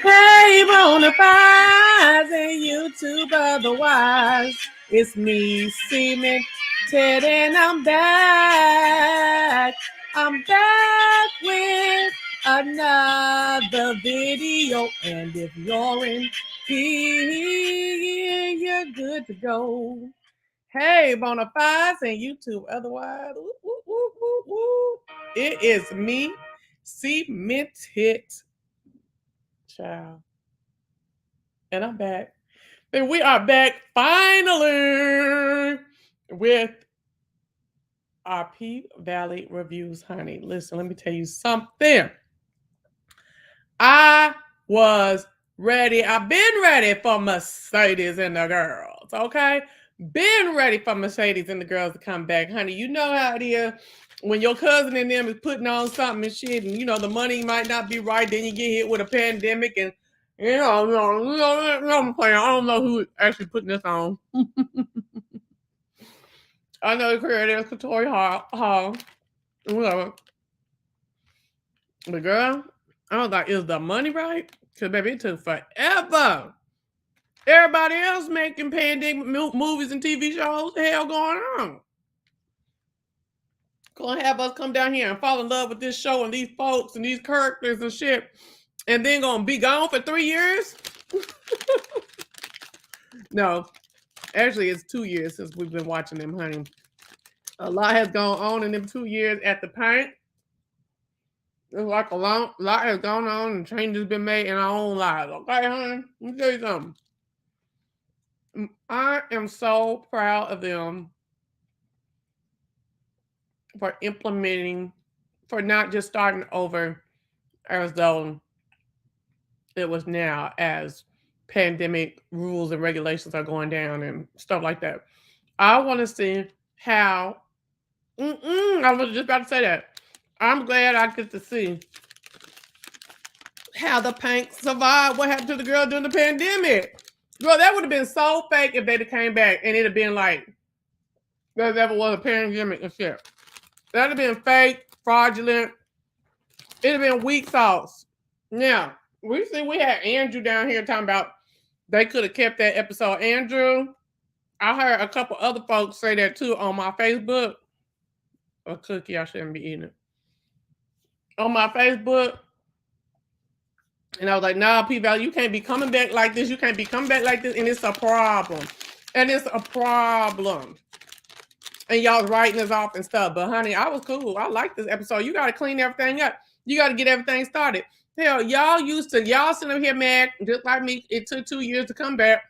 Hey, Bonafides and YouTube otherwise. It's me, Cemented, and I'm back. I'm back with another video. And if you're in here, you're good to go. Hey, Bonafides and YouTube otherwise. Woo, woo, woo, woo, woo. It is me, Cemented. Child. And I'm back. And we are back finally with our P Valley reviews, honey. Listen, let me tell you something. I was ready. I've been ready for Mercedes and the girls, okay? Been ready for Mercedes and the girls to come back, honey. You know how it is when your cousin and them is putting on something and shit, and the money might not be right. Then you get hit with a pandemic, and I'm playing. I don't know who actually putting this on. I know the creator is Katori Hall. Whatever. But girl, I was like, is the money right? Because baby, it took forever. Everybody else making pandemic movies and TV shows. What the hell going on? Gonna have us come down here and fall in love with this show and these folks and these characters and shit, and then gonna be gone for 3 years? No, actually, it's 2 years since we've been watching them, honey. A lot has gone on in them 2 years at the paint. It's like a lot has gone on and changes been made in our own lives. Okay, honey? Let me tell you something. I am so proud of them for implementing, for not just starting over as though it was now as pandemic rules and regulations are going down and stuff like that. I want to see how, I was just about to say that. I'm glad I get to see how the Pank survived what happened to the girl during the pandemic. Girl, that would have been so fake if they'd have came back and it'd have been like there never was a pandemic and shit. That'd have been fake, fraudulent. It'd have been weak sauce. Now, we had Andrew down here talking about they could have kept that episode. Andrew, I heard a couple other folks say that too on my Facebook. A cookie, I shouldn't be eating it. On my Facebook. And I was like, nah, P-Valley, you can't be coming back like this. You can't be coming back like this. And it's a problem. And it's a problem. And y'all writing us off and stuff. But honey, I was cool. I like this episode. You got to clean everything up. You got to get everything started. Hell, y'all sitting up here mad, just like me. It took 2 years to come back.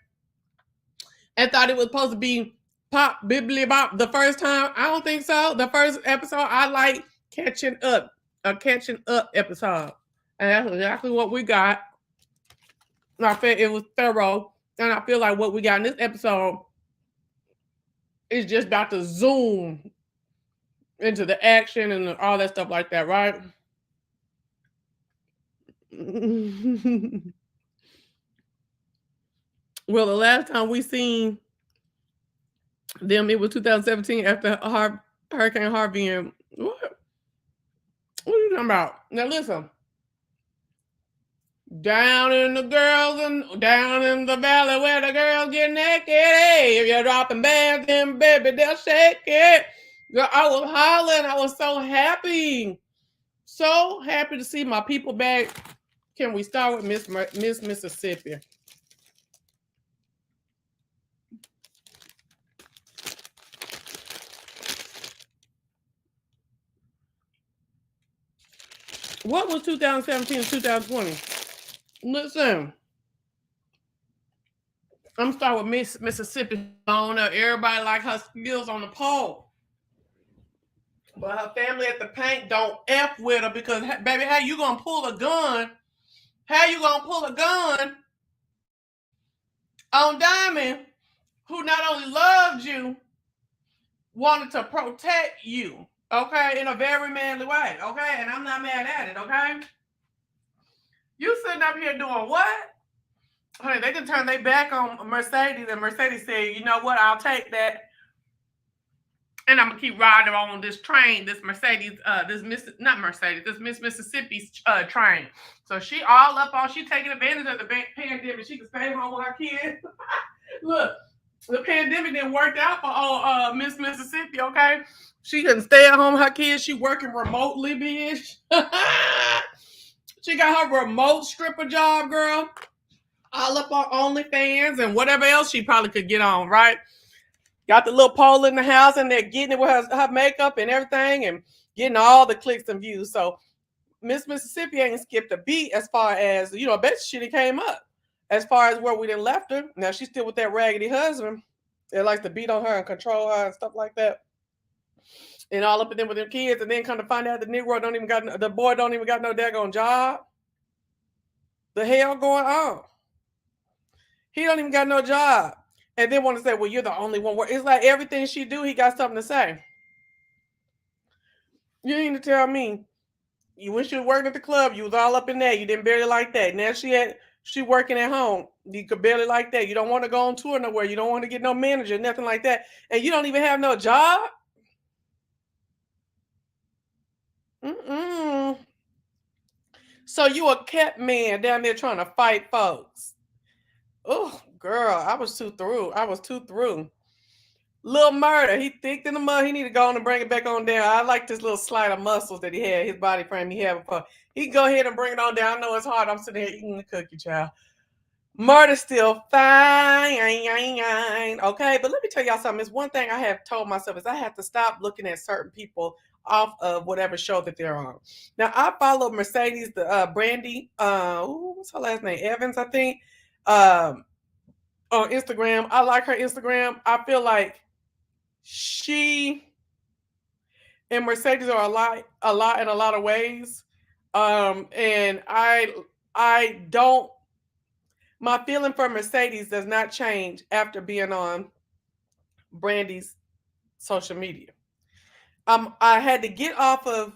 And thought it was supposed to be pop, bibbly bop the first time. I don't think so. The first episode, I like catching up. A catching up episode. And that's exactly what we got. I feel it was thorough. And I feel like what we got in this episode is just about to zoom into the action and all that stuff like that, right? Well, the last time we seen them, it was 2017 after Hurricane Harvey. And what are you talking about? Now listen. Down in the girls and down in the valley where the girls get naked. Hey, if you're dropping bands, then baby, they'll shake it. Girl, I was hollering. I was so happy. So happy to see my people back. Can we start with Miss Mississippi? What was 2017 and 2020? Listen, I'm starting with Miss Mississippi on her. Everybody like her skills on the pole. But her family at the paint don't F with her because, baby, how you gonna pull a gun? How you gonna pull a gun on Diamond, who not only loved you, wanted to protect you, okay, in a very manly way, okay? And I'm not mad at it, okay? You sitting up here doing what? Honey, they can turn their back on Mercedes, and Mercedes said, you know what, I'll take that. And I'm gonna keep riding on this train, this Mercedes, this Miss Mississippi's train. So she all up on, she taking advantage of the pandemic. She can stay home with her kids. Look, the pandemic didn't work out for Miss Mississippi, okay? She can stay at home with her kids. She working remotely, bitch. She got her remote stripper job, girl. All up on OnlyFans and whatever else she probably could get on, right? Got the little pole in the house and they're getting it with her makeup and everything and getting all the clicks and views. So Miss Mississippi ain't skipped a beat as far as, I bet she came up as far as where we done left her. Now she's still with that raggedy husband that likes to beat on her and control her and stuff like that. And all up in there with them kids, and then come to find out the boy don't even got no daggone job. The hell going on? He don't even got no job. And then want to say, well, you're the only one. It's like everything she do, he got something to say. You need to tell me. When she was working at the club, you was all up in there. You didn't barely like that. Now she working at home. You could barely like that. You don't want to go on tour nowhere. You don't want to get no manager, nothing like that. And you don't even have no job. Mm-mm. So you a kept man down there trying to fight folks. Oh, girl, I was too through. Little murder. He thick in the mud. He need to go on and bring it back on down. I like this little slide of muscles that he had, his body frame he had before. He can go ahead and bring it on down. I know it's hard. I'm sitting here eating the cookie, child. Murder still fine. Okay, but let me tell y'all something. It's one thing I have told myself is I have to stop looking at certain people off of whatever show that they're on. Now, I follow Mercedes, the Brandy, what's her last name? Evans, I think, on Instagram. I like her Instagram. I feel like she and Mercedes are a lot in a lot of ways. And I don't, my feeling for Mercedes does not change after being on Brandy's social media. I had to get off of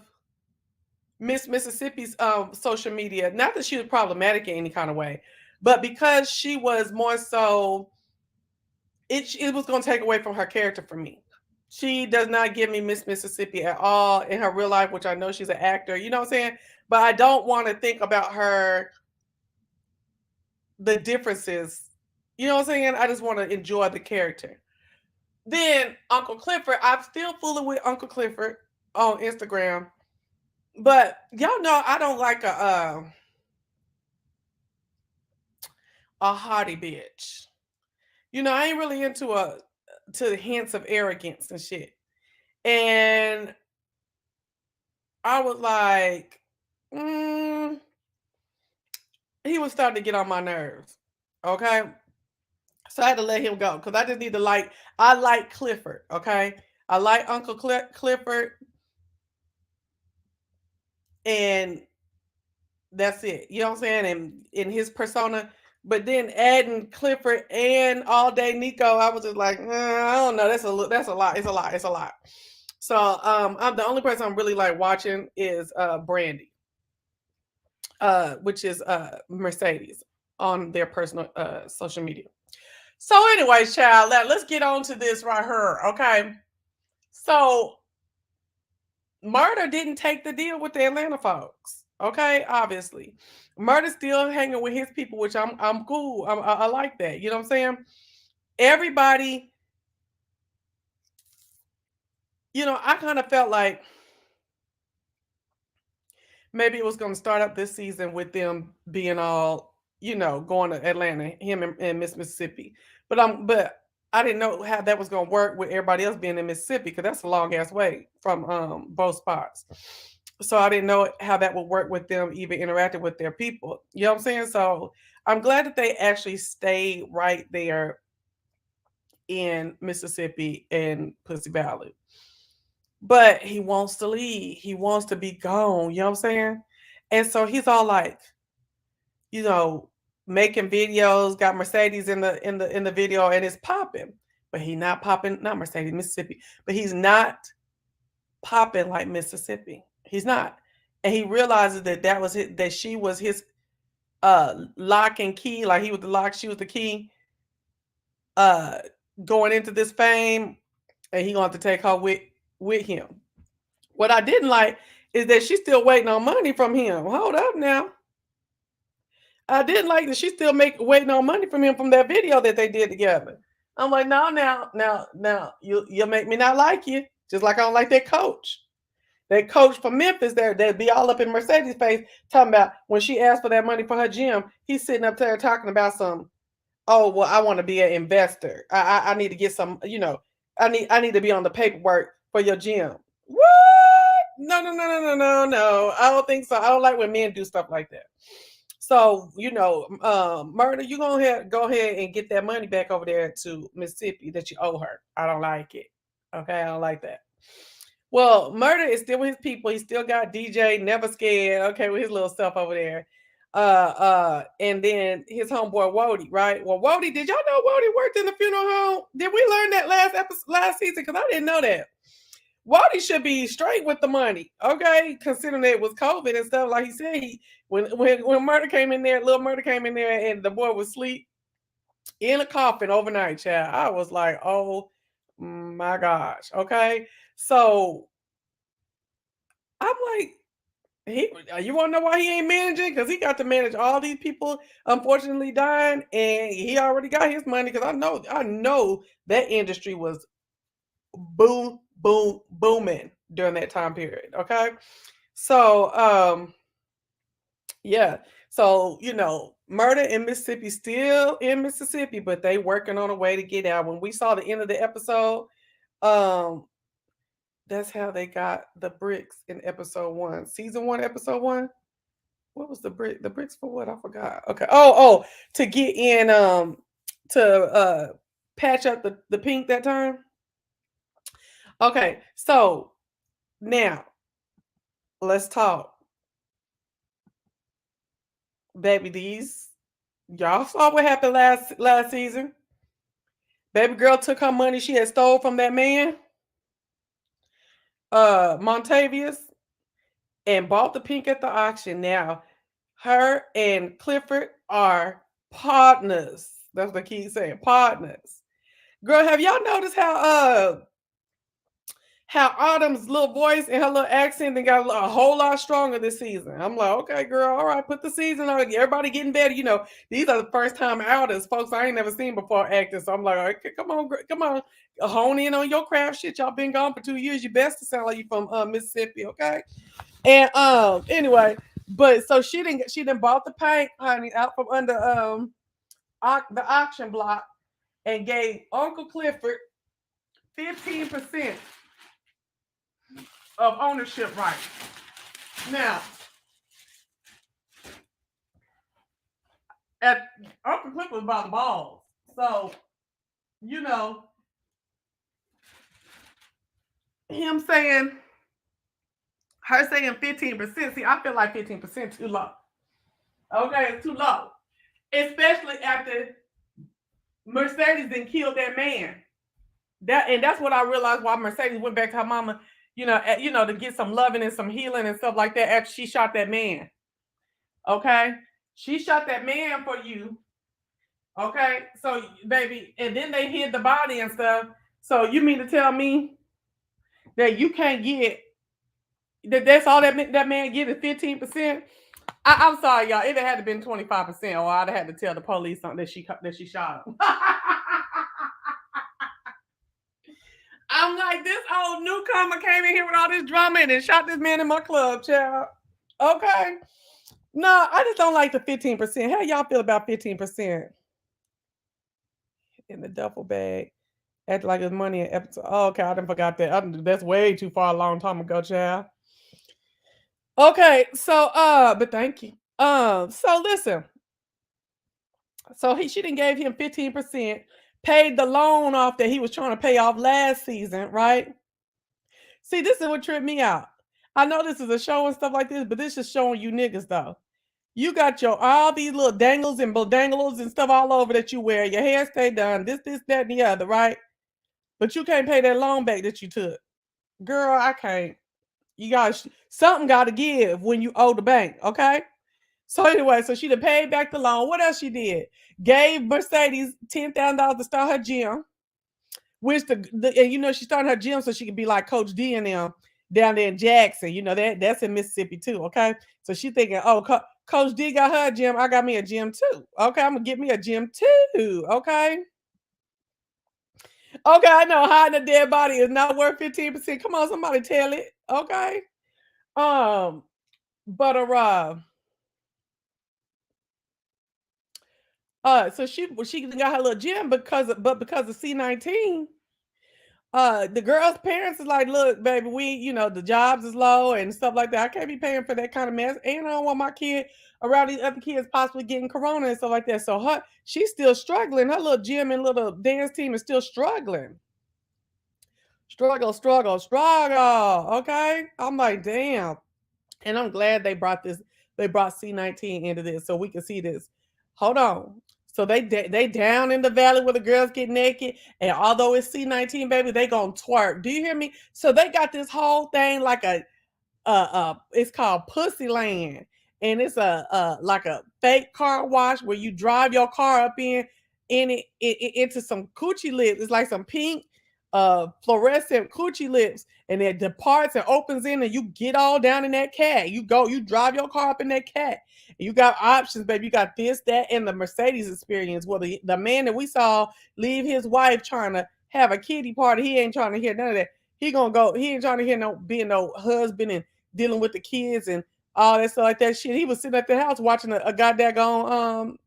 Miss Mississippi's social media, not that she was problematic in any kind of way, but because she was more so, it was going to take away from her character for me. She does not give me Miss Mississippi at all in her real life, which I know she's an actor, you know what I'm saying? But I don't want to think about her, the differences, you know what I'm saying? I just want to enjoy the character. Then Uncle Clifford, I'm still fooling with Uncle Clifford on Instagram. But y'all know I don't like a haughty bitch. I ain't really into to hints of arrogance and shit. And I was like, he was starting to get on my nerves. Okay. So I had to let him go because I just need to I like Clifford. Okay. I like Uncle Clifford. And that's it. You know what I'm saying? And in his persona. But then adding Clifford and All Day Nico, I was just like, I don't know. That's a lot. It's a lot. So I'm the only person I'm really like watching is Brandy, which is Mercedes on their personal social media. So, anyways, child, let's get on to this right here. Okay. So Murder didn't take the deal with the Atlanta folks. Okay, obviously. Murder's still hanging with his people, which I'm cool. I like that. You know what I'm saying? Everybody, I kind of felt like maybe it was going to start up this season with them being all, going to Atlanta, him and Miss Mississippi. But I didn't know how that was going to work with everybody else being in Mississippi because that's a long ass way from both spots. So I didn't know how that would work with them even interacting with their people. You know what I'm saying? So I'm glad that they actually stayed right there in Mississippi and Pussy Valley. But he wants to leave. He wants to be gone. You know what I'm saying? And so he's all like, you know, making videos, got Mercedes in the video, and it's popping. But he not popping, not Mercedes, Mississippi. But he's not popping like Mississippi. He's not. And he realizes that she was his lock and key, like he was the lock, she was the key, uh going into this fame, and he going to take her with him. What I didn't like is that she's still waiting on money from him. Hold up now. I didn't like that she's still waiting on money from him from that video that they did together. I'm like, no, now, you'll make me not like you. Just like I don't like that coach. That coach from Memphis there, they'd be all up in Mercedes' face talking about when she asked for that money for her gym, he's sitting up there talking about some, oh, well, I want to be an investor. I need to get some, I need to be on the paperwork for your gym. What? No, no, no, no, no, no, no. I don't think so. I don't like when men do stuff like that. So, Murder, you go ahead and get that money back over there to Mississippi that you owe her. I don't like it. Okay, I don't like that. Well, Murder is still with his people. He still got DJ Never Scared, okay, with his little stuff over there. And then his homeboy Wody, right? Well, Wody, did y'all know Wody worked in the funeral home? Did we learn that last season? Because I didn't know that. Wally should be straight with the money, okay? Considering that it was COVID and stuff, like he said, when Murder came in there, little Murder came in there, and the boy was asleep in a coffin overnight, child. I was like, oh my gosh, okay. So I'm like, you want to know why he ain't managing? Because he got to manage all these people, unfortunately dying, and he already got his money. Because I know that industry was booming during that time period. Okay. So yeah. So, Murder in Mississippi still in Mississippi, but they working on a way to get out. When we saw the end of the episode, um, that's how they got the bricks in episode 1. Season 1, episode 1. What was the brick? The bricks for what? I forgot. Okay. Oh, to get in to patch up the pink that time. Okay, so now let's talk. Baby, these y'all saw what happened last season. Baby girl took her money she had stole from that man, Montavious, and bought the pink at the auction. Now, her and Clifford are partners. That's what they keep saying, partners. Girl, have y'all noticed how Autumn's little voice and her little accent and got a whole lot stronger this season? I'm like, okay, girl, all right, put the season on. Everybody getting better. These are the first time outers, folks I ain't never seen before acting. So I'm like, okay, come on, hone in on your craft shit. Y'all been gone for 2 years. You best to sound like you from Mississippi, okay? And anyway, but so she didn't bought the paint, honey, out from under the auction block and gave Uncle Clifford 15% of ownership rights. Now, at Uncle Clifford was about the balls. So, him saying, her saying 15%. See, I feel like 15% too low. Okay, it's too low. Especially after Mercedes then killed that man. That's what I realized why Mercedes went back to her mama, to get some loving and some healing and stuff like that after she shot that man. Okay? She shot that man for you. Okay? So, baby, and then they hid the body and stuff. So you mean to tell me that you can't get That's all that man get is 15%. I'm sorry, y'all. It had to been 25%, or I'd have had to tell the police something that she shot him. I'm like, this old newcomer came in here with all this drama and then shot this man in my club, child. Okay. No, I just don't like the 15%. How y'all feel about 15% in the duffel bag? Act like it's money in episode. Oh, okay, I done forgot that. That's way too far a long time ago, child. Okay, so but thank you. So listen. So she didn't gave him 15%, paid the loan off that he was trying to pay off last season, right? See, this is what tripped me out. I know this is a show and stuff like this, but this is showing you niggas though. You got your all these little dangles and bodangles and stuff all over that you wear. Your hair stay done, this, that, and the other, right? But you can't pay that loan back that you took. Girl, I can't. You got something got to give when you owe the bank, okay? So anyway, so she done paid back the loan. What else she did? Gave Mercedes $10,000 to start her gym, which and you know she started her gym so she could be like Coach D and them down there in Jackson. You know that's in Mississippi too. Okay, so she thinking, oh, Coach D got her a gym, I got me a gym too. Okay, I'm gonna get me a gym too. Okay. Okay, I know hiding a dead body is not worth 15%. Come on, somebody tell it. Okay. Um, but so she got her little gym because of C19. The girl's parents is like, look, baby, the jobs is low and stuff like that. I can't be paying for that kind of mess. And I don't want my kid around these other kids possibly getting corona and stuff like that. So she's still struggling. Her little gym and little dance team is still struggling. Struggle. Okay. I'm like, damn. And I'm glad they brought C19 into this so we can see this. Hold on. So they down in the valley where the girls get naked, and although it's C19, baby, they gonna twerk. Do you hear me? So they got this whole thing like it's called Pussy Land, and it's a like a fake car wash where you drive your car up into some coochie lips. It's like some pink fluorescent coochie lips, and it departs and opens in, and you get all down in that cat. You drive your car up in that cat. You got options, baby. You got this, that, and the Mercedes experience. Well, the man that we saw leave his wife trying to have a kiddie party, he ain't trying to hear none of that. He gonna go. He ain't trying to hear no being no husband and dealing with the kids and all that stuff like that shit. He was sitting at the house watching a goddamn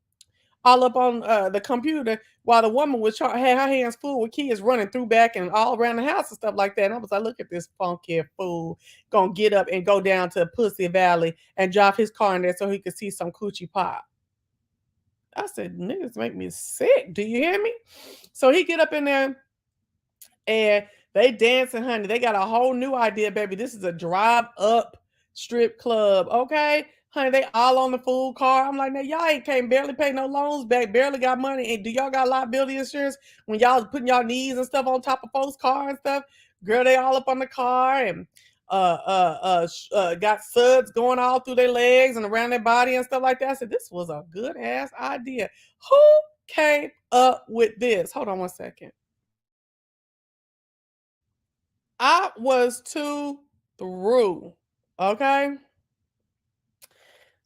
all up on the computer while the woman had her hands full with kids running through back and all around the house and stuff like that. And I was like, look at this funky fool gonna get up and go down to Pussy Valley and drive his car in there so he could see some coochie pop. I said, niggas make me sick. Do you hear me? So he get up in there and they dancing, honey. They got a whole new idea, baby. This is a drive up strip club. Okay. Honey, they all on the full car. I'm like, now y'all can't barely pay no loans back, barely got money. And do y'all got liability insurance when y'all putting y'all knees and stuff on top of folks' car and stuff? Girl, they all up on the car and got suds going all through their legs and around their body and stuff like that. I said, this was a good ass idea. Who came up with this? Hold on one second. I was too through. Okay.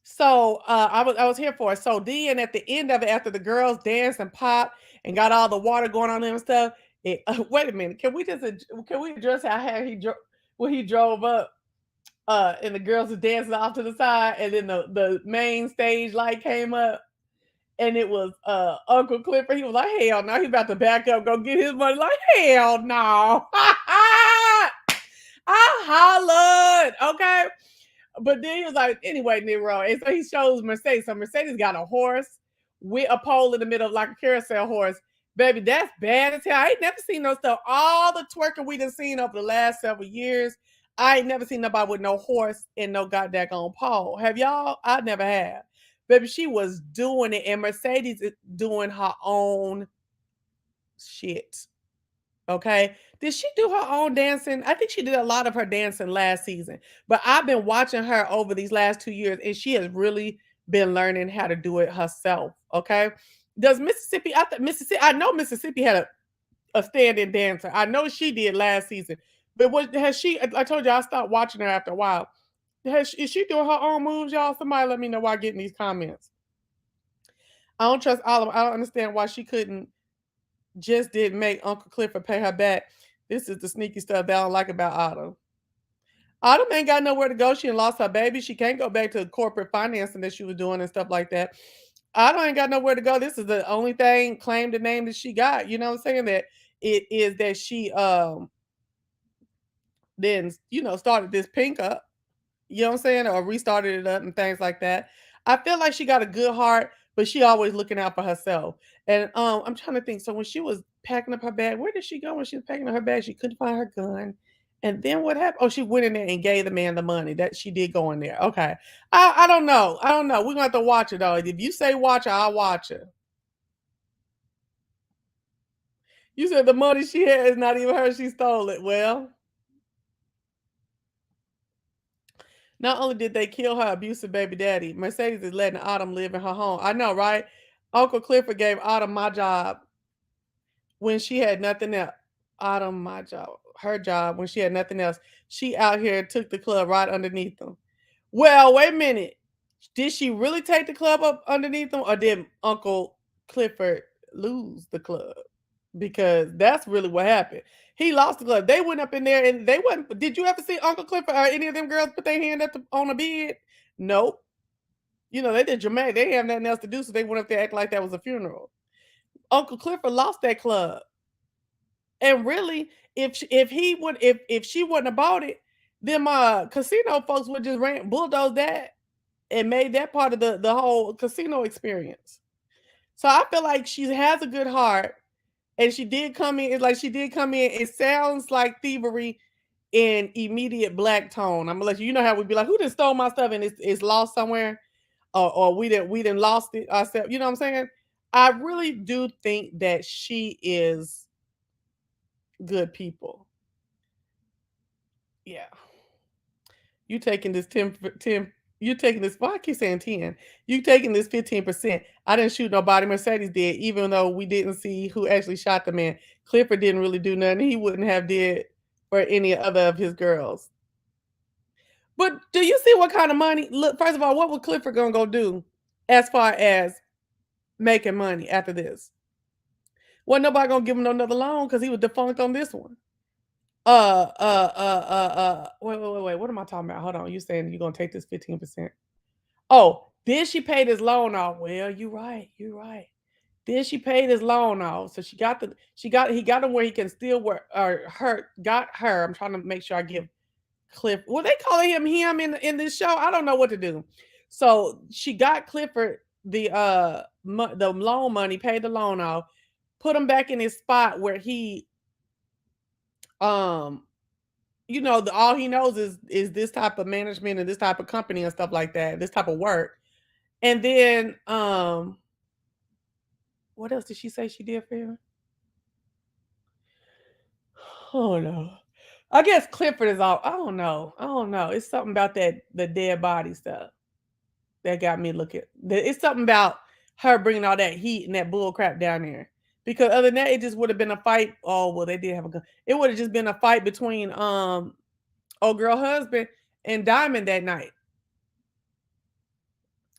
So I was here for it. So then at the end of it, after the girls danced and popped and got all the water going on and stuff, wait a minute. Can we address how when he drove up and the girls were dancing off to the side, and then the main stage light came up, and it was Uncle Clifford. He was like, hell no, he's about to back up, go get his money. Like, hell no. I hollered, okay. But then he was like, anyway, Nero. And so he shows Mercedes. So Mercedes got a horse with a pole in the middle, like a carousel horse. Baby, that's bad as hell. I ain't never seen no stuff. All the twerking we done seen over the last several years, I ain't never seen nobody with no horse and no goddamn pole. Have y'all? I never have. Baby, she was doing it, and Mercedes is doing her own shit. Okay. Did she do her own dancing? I think she did a lot of her dancing last season, but I've been watching her over these last 2 years, and she has really been learning how to do it herself. Okay. Does I know Mississippi had a stand-in dancer. I know she did last season, But what has she? I told you I stopped watching her after a while. Is she doing her own moves, y'all? Somebody let me know why I get in these comments. I don't trust Oliver. I don't understand why she couldn't just didn't make Uncle Clifford pay her back. This is the sneaky stuff that I don't like about Autumn. Autumn ain't got nowhere to go. She lost her baby. She can't go back to corporate financing that she was doing and stuff like that. Autumn ain't got nowhere to go. This is the only thing, claim to name, that she got. You know what I'm saying? That it is that she then started this pink up. You know what I'm saying? Or restarted it up and things like that. I feel like she got a good heart, but she always looking out for herself. And I'm trying to think. So when she was packing up her bag, where did she go when she was packing up her bag? She couldn't find her gun. And then what happened? Oh, she went in there and gave the man the money. That she did go in there. Okay. I don't know. I don't know. We're gonna have to watch it though. If you say watch it, I'll watch it. You said the money she had is not even her. She stole it. Well, not only did they kill her abusive baby daddy, Mercedes is letting Autumn live in her home. I know, right? Uncle Clifford gave Autumn my job when she had nothing else. Autumn, my job, her job when she had nothing else. She out here took the club right underneath them. Well, wait a minute. Did she really take the club up underneath them, or did Uncle Clifford lose the club? Because that's really what happened. He lost the club. They went up in there and they wasn't. Did you ever see Uncle Clifford or any of them girls put their hand on the bed? Nope. They did dramatic. They didn't have nothing else to do, so they went up there acting like that was a funeral. Uncle Clifford lost that club. And really, if she wouldn't have bought it, then my casino folks would just bulldoze that and made that part of the whole casino experience. So I feel like she has a good heart, and she did come in. It's like she did come in. It sounds like thievery in immediate black tone. I'm gonna let you know how we'd be like, who just stole my stuff and it's lost somewhere, or we didn't lost it ourselves. You know what I'm saying? I really do think that she is good people. Yeah. You taking this 10, you taking this, why I keep saying 10? You taking this 15%. I didn't shoot nobody. Mercedes did, even though we didn't see who actually shot the man. Clifford didn't really do nothing. He wouldn't have did for any other of his girls. But do you see what kind of money? Look, first of all, what was Clifford gonna go do as far as making money after this? Wasn't nobody gonna give him another loan because he was defunct on this one. Wait. What am I talking about? Hold on. You saying you're gonna take this 15%? Oh, then she paid his loan off. Well, you're right. You're right. Then she paid his loan off, so he got him where he can still work, or her got her. I'm trying to make sure I give Cliff. Well, they calling him in this show. I don't know what to do. So she got Clifford the loan money, paid the loan off, put him back in his spot where he all he knows is this type of management and this type of company and stuff like that, this type of work. And then what else did she say she did for him? Oh no. I guess Clifford is all. I don't know. It's something about the dead body stuff that got me looking. It's something about her bringing all that heat and that bull crap down there. Because other than that, it just would have been a fight. Oh well, they did have a gun. It would have just been a fight between old girl husband and Diamond that night.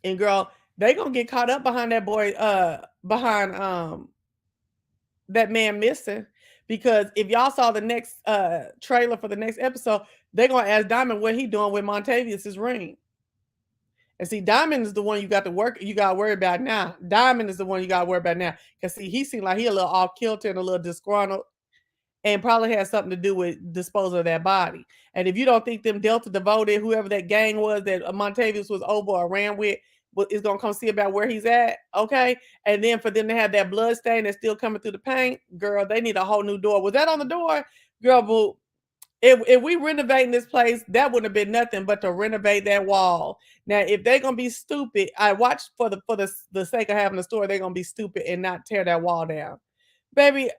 And girl, they gonna get caught up behind that boy, behind that man missing. Because if y'all saw the next trailer for the next episode, they're gonna ask Diamond what he doing with Montavious' ring. And see, Diamond is the one you got to worry about now. Diamond is the one you got to worry about now. Because see, he seemed like he a little off kilter and a little disgruntled, and probably has something to do with disposal of that body. And if you don't think them Delta devoted, whoever that gang was that Montavious was over or ran with, is gonna come see about where he's at, okay? And then for them to have that blood stain that's still coming through the paint, girl, they need a whole new door. Was that on the door, girl? Boo. If we renovating this place, that wouldn't have been nothing but to renovate that wall. Now, if they're gonna be stupid, I watch for the sake of having a store, they're gonna be stupid and not tear that wall down, baby.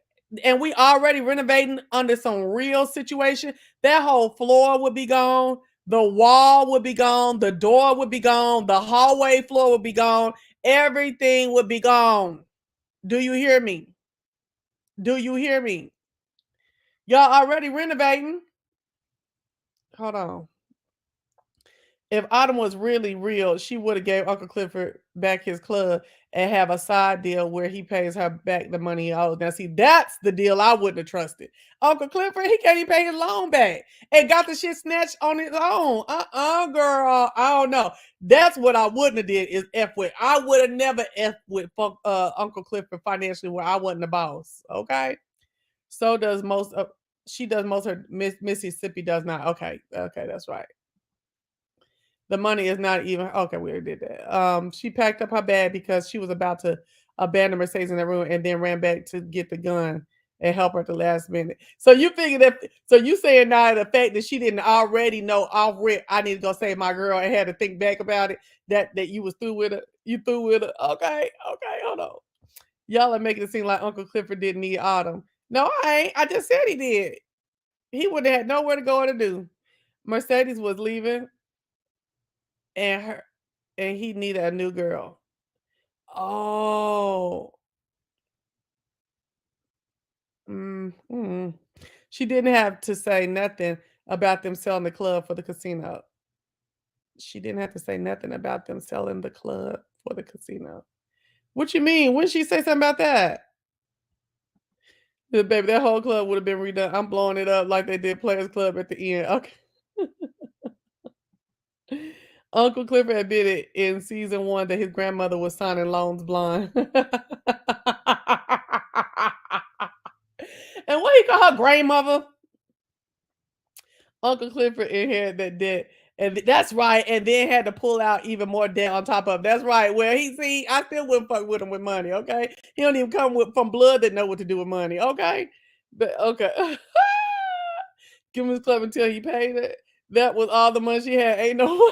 And we already renovating under some real situation. That whole floor would be gone. The wall would be gone. The door would be gone. The hallway floor would be gone. Everything would be gone. Do you hear me? Do you hear me? Y'all already renovating. Hold on. If Autumn was really real, she would have gave Uncle Clifford back his club and have a side deal where he pays her back the money he owes. Now, see, that's the deal I wouldn't have trusted. Uncle Clifford, he can't even pay his loan back and got the shit snatched on his own. Girl, I don't know. That's what I wouldn't have did is F with. I would have never F with Uncle Clifford financially where I wasn't the boss. Okay, so does most of she does most of her Mississippi does not. Okay, that's right. The money is not even okay. We already did that. She packed up her bag because she was about to abandon Mercedes in the room and then ran back to get the gun and help her at the last minute. So you figure that? So you saying now the fact that she didn't already know off rip, I need to go save my girl and had to think back about it. That you was through with her. You through with her? Okay, hold on. Y'all are making it seem like Uncle Clifford didn't need Autumn. No, I ain't. I just said he did. He would have had nowhere to go or to do. Mercedes was leaving and her and he needed a new girl. Oh. Mm. She didn't have to say nothing about them selling the club for the casino. She didn't have to say nothing about them selling the club for the casino. What you mean? When she say something about that? Baby, that whole club would have been redone. I'm blowing it up like they did Players Club at the end. Okay. Uncle Clifford admitted in season 1 that his grandmother was signing loans blind. And what he call her grandmother? Uncle Clifford inherited that debt. And that's right. And then had to pull out even more debt on top of it. That's right. Well, he see, I still wouldn't fuck with him with money. Okay. He don't even come with from blood that know what to do with money. Okay. But okay. Give him his club until he paid it. That was all the money she had. Ain't no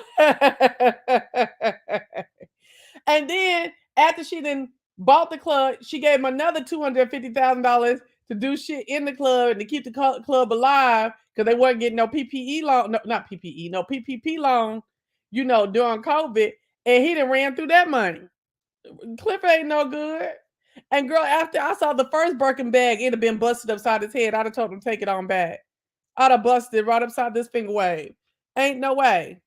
And then after she then bought the club, she gave him another $250,000 to do shit in the club and to keep the club alive because they weren't getting no PPE loan, no, not PPE, no PPP loan, during COVID. And he done ran through that money. Clifford ain't no good. And girl, after I saw the first Birkin bag, it'd have been busted upside his head. I'd have told him to take it on back. I'd have busted right upside this finger wave. Ain't no way.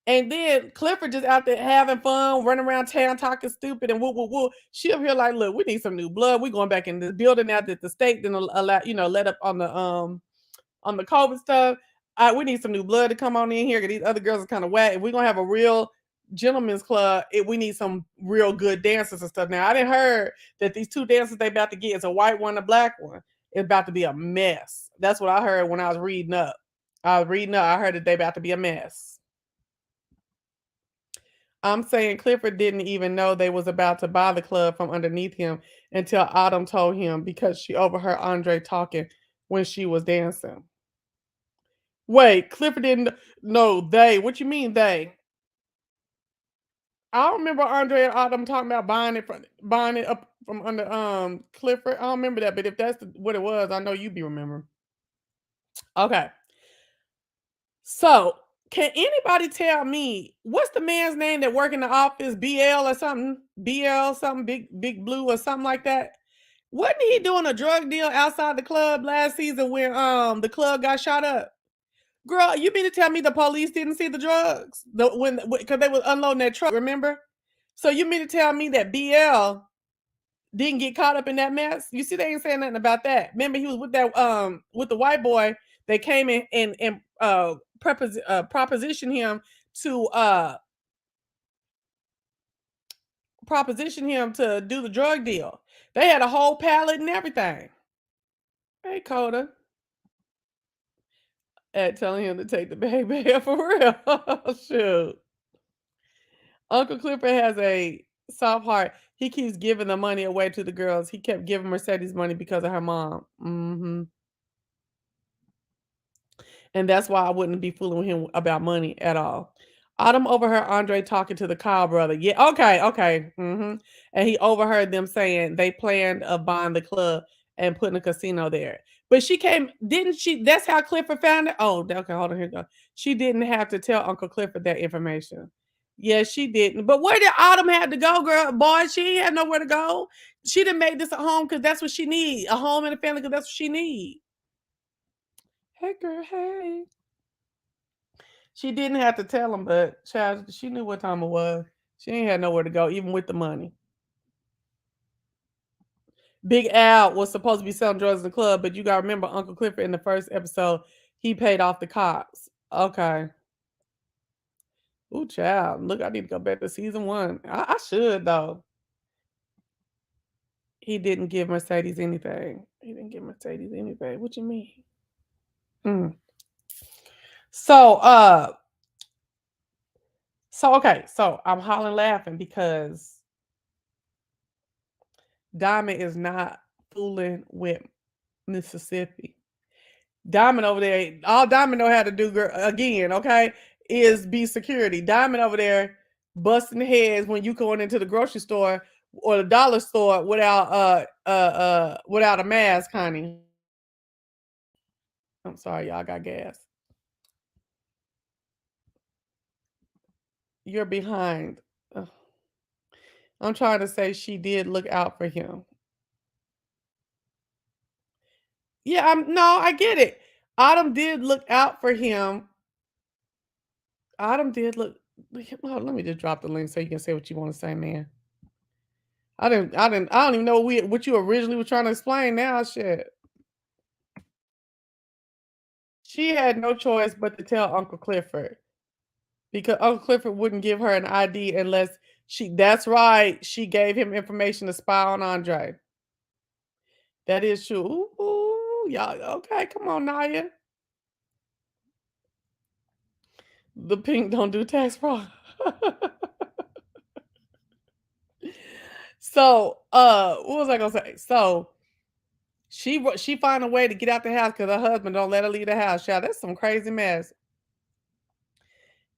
And then Clifford just out there having fun, running around town talking stupid and woo woo woo. She up here like, look, we need some new blood. We going back in the building now that the state didn't allow, let up on the COVID stuff. We need some new blood to come on in here because these other girls are kind of whack. If we're gonna have a real gentleman's club, we need some real good dancers and stuff. Now I didn't heard that these two dancers they about to get is a white one, and a black one. It's about to be a mess. That's what I heard when I was reading up. I heard that they about to be a mess. I'm saying Clifford didn't even know they was about to buy the club from underneath him until Autumn told him because she overheard Andre talking when she was dancing. Wait, Clifford didn't know they. What you mean they? I don't remember Andre and Autumn talking about buying it up from under Clifford. I don't remember that, but if that's what it was, I know you be remembering. Okay. So, can anybody tell me what's the man's name that work in the office? BL or something? BL something big blue or something like that? Wasn't he doing a drug deal outside the club last season when the club got shot up? Girl, you mean to tell me the police didn't see the drugs? Because they was unloading that truck, remember? So you mean to tell me that BL didn't get caught up in that mess? You see, they ain't saying nothing about that. Remember, he was with that with the white boy. They came in and proposition him to do the drug deal. They had a whole pallet and everything. Hey, Coda. At telling him to take the bag back for real. Shoot. Uncle Clifford has a soft heart. He keeps giving the money away to the girls. He kept giving Mercedes money because of her mom. And that's why I wouldn't be fooling with him about money at all. Autumn overheard Andre talking to the Kyle brother. Yeah, okay. And he overheard them saying they planned of buying the club and putting a casino there. But she came, didn't she? That's how Clifford found it. Oh, okay, hold on, here we go. She didn't have to tell Uncle Clifford that information. Yes, she didn't. But where did Autumn have to go, girl? Boy, she ain't had nowhere to go. She done made this a home because that's what she need. A home and a family because that's what she need. Hey, girl, hey. She didn't have to tell him, but child, she knew what time it was. She ain't had nowhere to go, even with the money. Big Al was supposed to be selling drugs in the club, but you gotta remember Uncle Clifford in the first episode, he paid off the cops. Okay. Ooh, child. Look, I need to go back to season one. I should though. He didn't give Mercedes anything. He didn't give Mercedes anything. What you mean? Mm. So okay, so I'm hollering laughing because Diamond is not fooling with Mississippi. Diamond over there, all Diamond know how to do, girl, again, okay, is be security. Diamond over there busting heads when you going into the grocery store or the dollar store without a mask, honey. I'm sorry, y'all got gas. You're behind. Ugh. I'm trying to say she did look out for him. Yeah, I get it. Autumn did look out for him. Autumn did look. Hold on, let me just drop the link so you can say what you want to say, man. I don't even know what you originally were trying to explain now, shit. She had no choice but to tell Uncle Clifford because Uncle Clifford wouldn't give her an ID unless that's right, she gave him information to spy on Andre. That is true. Ooh, y'all, okay, come on, Naya. The pink don't do tax fraud. So, what was I gonna say? So she find a way to get out the house because her husband don't let her leave the house. Child, that's some crazy mess.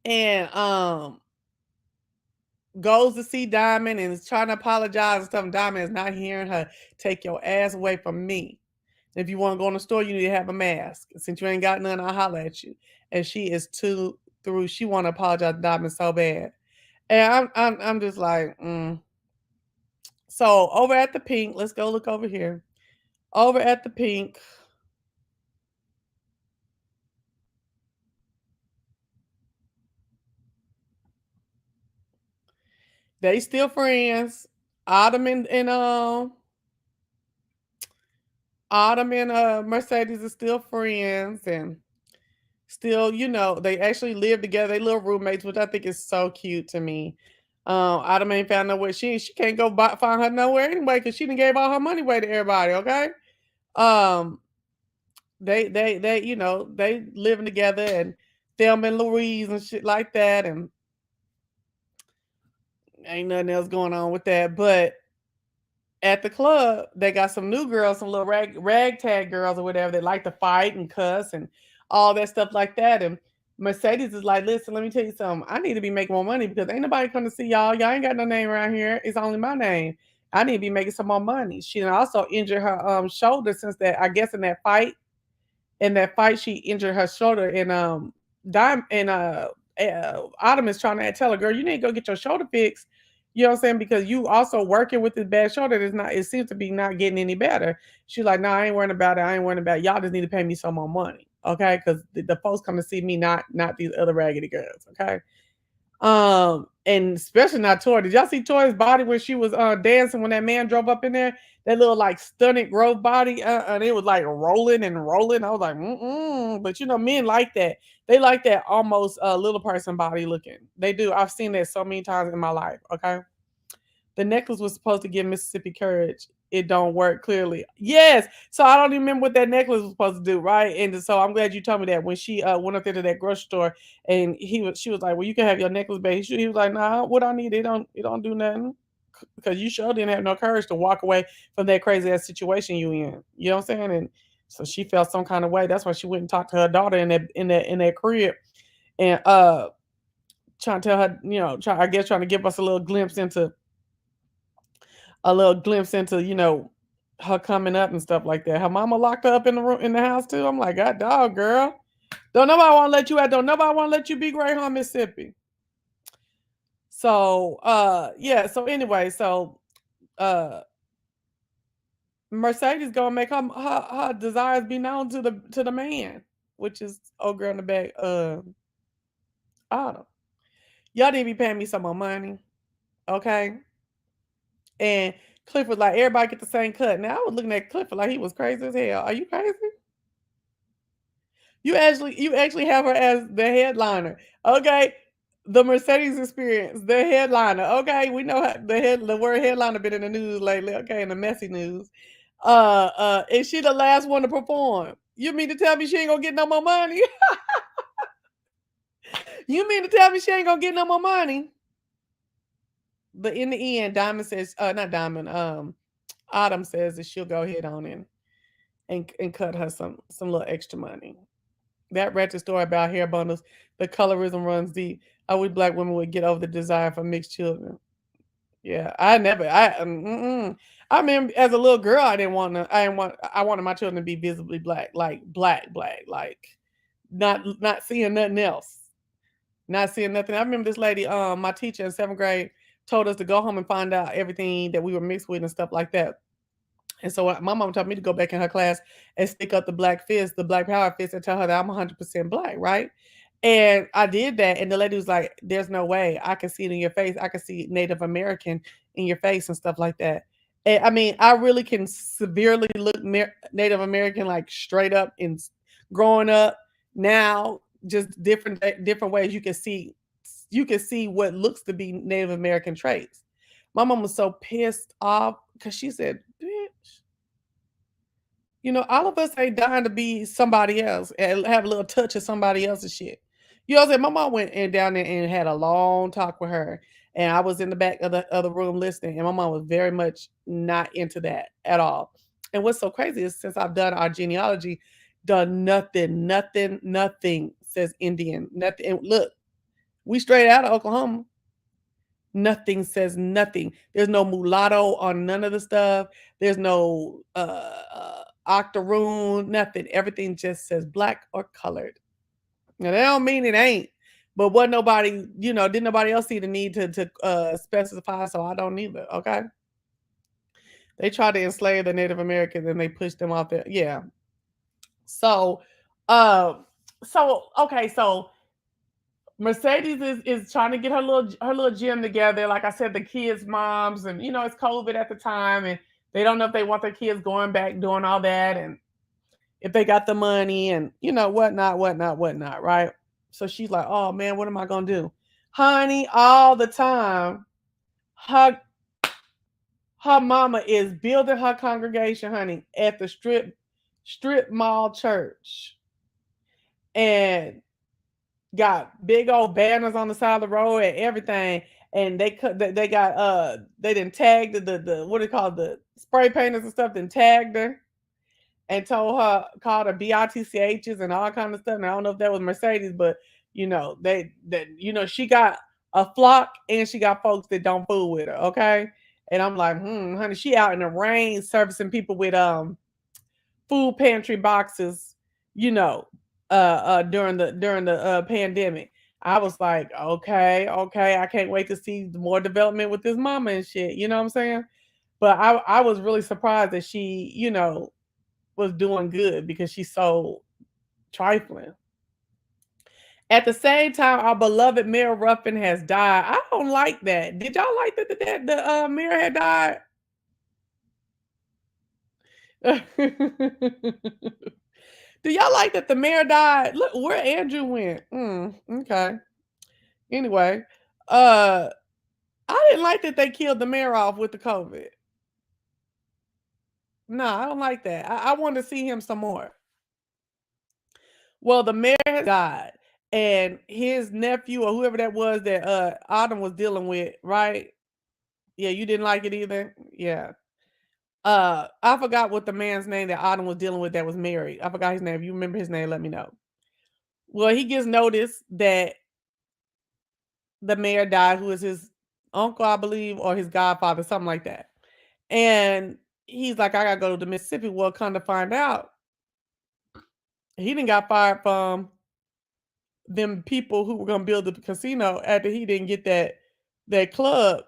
And goes to see Diamond and is trying to apologize and stuff. And Diamond is not hearing her. Take your ass away from me. If you want to go in the store, you need to have a mask. Since you ain't got none, I'll holler at you. And she is too through. She want to apologize to Diamond so bad. And I'm just like, So over at the pink, let's go look over here. Over at the pink. They still friends. Autumn and Mercedes are still friends and still, they actually live together. They little roommates, which I think is so cute to me. Autumn ain't found nowhere. She can't go find her nowhere anyway because she done gave all her money away to everybody. Okay. Um, they they living together and Thelma and Louise and shit like that, and ain't nothing else going on with that. But at the club, they got some new girls, some little ragtag girls or whatever that like to fight and cuss and all that stuff like that. And Mercedes is like, listen, let me tell you something. I need to be making more money because ain't nobody come to see y'all. Y'all ain't got no name around here. It's only my name. I need to be making some more money. She also injured her shoulder since that, I guess, in that fight. In that fight, she injured her shoulder, and Autumn is trying to tell her, girl, you need to go get your shoulder fixed. You know what I'm saying? Because you also working with this bad shoulder. It seems to be not getting any better. She's like, no, I ain't worrying about it. I ain't worrying about it. Y'all just need to pay me some more money. Okay. Because the folks come to see me, not these other raggedy girls. Okay. And especially not Tori. Did y'all see Tori's body when she was dancing when that man drove up in there? That little like stunted growth body, and it was like rolling and rolling. I was like, but men like that. They like that almost little person body looking. They do. I've seen that so many times in my life. Okay. The necklace was supposed to give Mississippi courage. It don't work clearly. Yes. So I don't even remember what that necklace was supposed to do, right? And so I'm glad you told me that when she went up there to that grocery store and she was like, well, you can have your necklace back. He was like, nah, what I need, it don't do nothing. Because you sure didn't have no courage to walk away from that crazy ass situation you in. You know what I'm saying? And so she felt some kind of way. That's why she went and talked to her daughter in that crib and trying to tell her, trying to give us a little glimpse into, her coming up and stuff like that. Her mama locked her up in the room in the house too. I'm like, God dog, girl. Don't nobody want to let you out. Don't nobody want to let you be Greyhound, Mississippi. So yeah, so anyway, so uh Mercedes gonna make her desires be known to the man, which is old girl in the back. Autumn, y'all need to be paying me some more money, okay? And Cliff was like, everybody get the same cut. Now I was looking at Clifford like he was crazy as hell. Are you crazy? You actually have her as the headliner. Okay. The Mercedes Experience, the headliner. Okay, we know the word headliner been in the news lately. Okay, in the messy news. Is she the last one to perform? You mean to tell me she ain't gonna get no more money? You mean to tell me she ain't gonna get no more money? But in the end, Diamond says, not Diamond, Autumn says that she'll go ahead on and cut her some little extra money. That ratchet story about hair bundles, the colorism runs deep. I wish black women would get over the desire for mixed children. Yeah, I never. I remember as a little girl, I didn't want to. I wanted my children to be visibly black, like black, like not seeing nothing else, not seeing nothing. I remember this lady, my teacher in 7th grade, told us to go home and find out everything that we were mixed with and stuff like that. And so my mom told me to go back in her class and stick up the black fist, the black power fist, and tell her that I'm 100% black, right? And I did that, and the lady was like, "There's no way. I can see it in your face. I can see Native American in your face and stuff like that." And I mean, I really can severely look Native American like straight up in growing up. Now, just different ways you can see what looks to be Native American traits. My mom was so pissed off because she said, "Bitch, all of us ain't dying to be somebody else and have a little touch of somebody else's shit." You know what I'm saying? My mom went in down there and had a long talk with her. And I was in the back of the other room listening. And my mom was very much not into that at all. And what's so crazy is since I've done our genealogy, done nothing says Indian. Nothing. And look, we straight out of Oklahoma. Nothing says nothing. There's no mulatto on none of the stuff. There's no octoroon, nothing. Everything just says black or colored. Now that don't mean it ain't. But what nobody, didn't nobody else see the need to specify, so I don't either. Okay. They tried to enslave the Native Americans and they pushed them off there. Yeah. So uh so Mercedes is trying to get her little gym together. Like I said, the kids' moms, and it's COVID at the time, and they don't know if they want their kids going back doing all that, and if they got the money, and whatnot, right? So she's like, "Oh man, what am I gonna do, honey?" All the time, her her mama is building her congregation, honey, at the strip mall church, and got big old banners on the side of the road and everything. And they got they didn't tag the what do you call the spray painters and stuff, then tagged her and called her BITCHs and all kind of stuff. And I don't know if that was Mercedes, but she got a flock and she got folks that don't fool with her. Okay. And I'm like, honey, she out in the rain servicing people with food pantry boxes, during the pandemic. I was like, okay, I can't wait to see more development with this mama and shit. You know what I'm saying? But I was really surprised that she, was doing good because she's so trifling. At the same time, our beloved Mayor Ruffin has died. I don't like that. Did y'all like that the mayor had died? Do y'all like that the mayor died? Look where Andrew went. Okay. Anyway, uh, I didn't like that they killed the mayor off with the COVID. No, I don't like that. I want to see him some more. Well, the mayor has died, and his nephew or whoever that was that Autumn was dealing with, right? Yeah, you didn't like it either. Yeah. I forgot what the man's name that Autumn was dealing with that was married. I forgot his name. If you remember his name, let me know. Well, he gets notice that the mayor died, who is his uncle, I believe, or his godfather, something like that. And he's like, I gotta go to Mississippi. Well, come to find out, he didn't got fired from them people who were gonna build the casino after he didn't get that club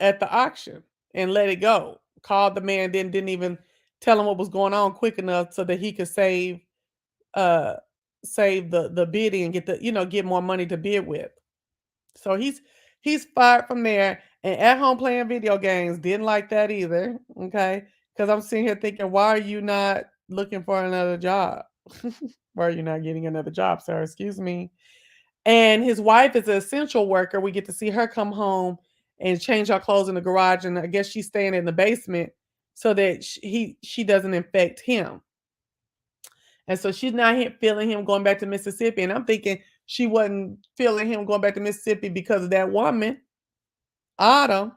at the auction and let it go. Called the man, then didn't even tell him what was going on quick enough so that he could uh save the bidding and get get more money to bid with. So he's fired from there, and at home playing video games didn't like that either. Okay, because I'm sitting here thinking, why are you not looking for another job? Why are you not getting another job, sir? Excuse me. And his wife is an essential worker. We get to see her come home and change her clothes in the garage, and I guess she's staying in the basement so that she doesn't infect him. And so she's not feeling him going back to Mississippi. And I'm thinking she wasn't feeling him going back to Mississippi because of that woman, Autumn.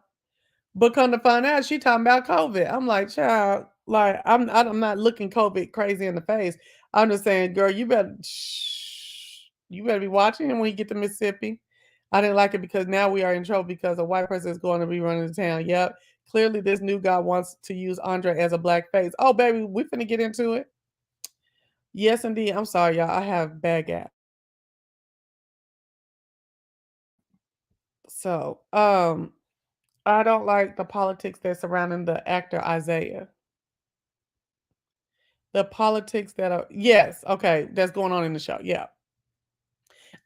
But come to find out, she talking about COVID. I'm like, child, like I'm not looking COVID crazy in the face. I'm just saying, girl, you better be watching him when he get to Mississippi. I didn't like it because now we are in trouble because a white person is going to be running the town. Yep. Clearly, this new guy wants to use Andre as a black face. Oh, baby, we finna get into it. Yes, indeed. I'm sorry, y'all. I have bad gap. So, I don't like the politics that's surrounding the actor Isaiah. The politics that are yes, okay, that's going on in the show. Yeah.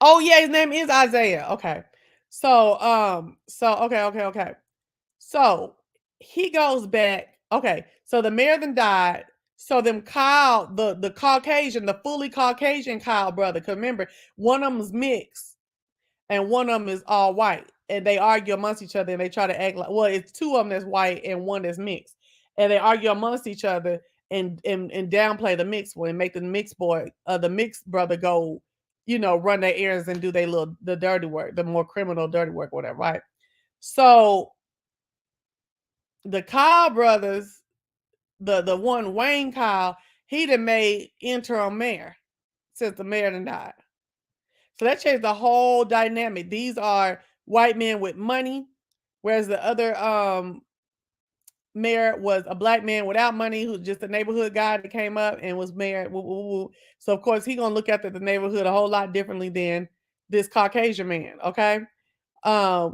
Oh yeah, his name is Isaiah. Okay. So okay. So he goes back. Okay. So the mayor then died. So them Kyle, the Caucasian, the fully Caucasian Kyle brother, because remember, one of them's mixed and one of them is all white. And they argue amongst each other and they try to act like, well, it's two of them that's white and one that's mixed. And they argue amongst each other and downplay the mixed one and make the mixed boy, the mixed brother go, run their errands and do the dirty work, the more criminal dirty work, whatever, right? So the Kyle brothers, the one Wayne Kyle, he done made interim mayor since the mayor done died. So that changed the whole dynamic. These are white men with money, whereas the other mayor was a black man without money who's just a neighborhood guy that came up and was mayor. Woo, woo, woo. So of course he gonna look after the neighborhood a whole lot differently than this Caucasian man. Okay.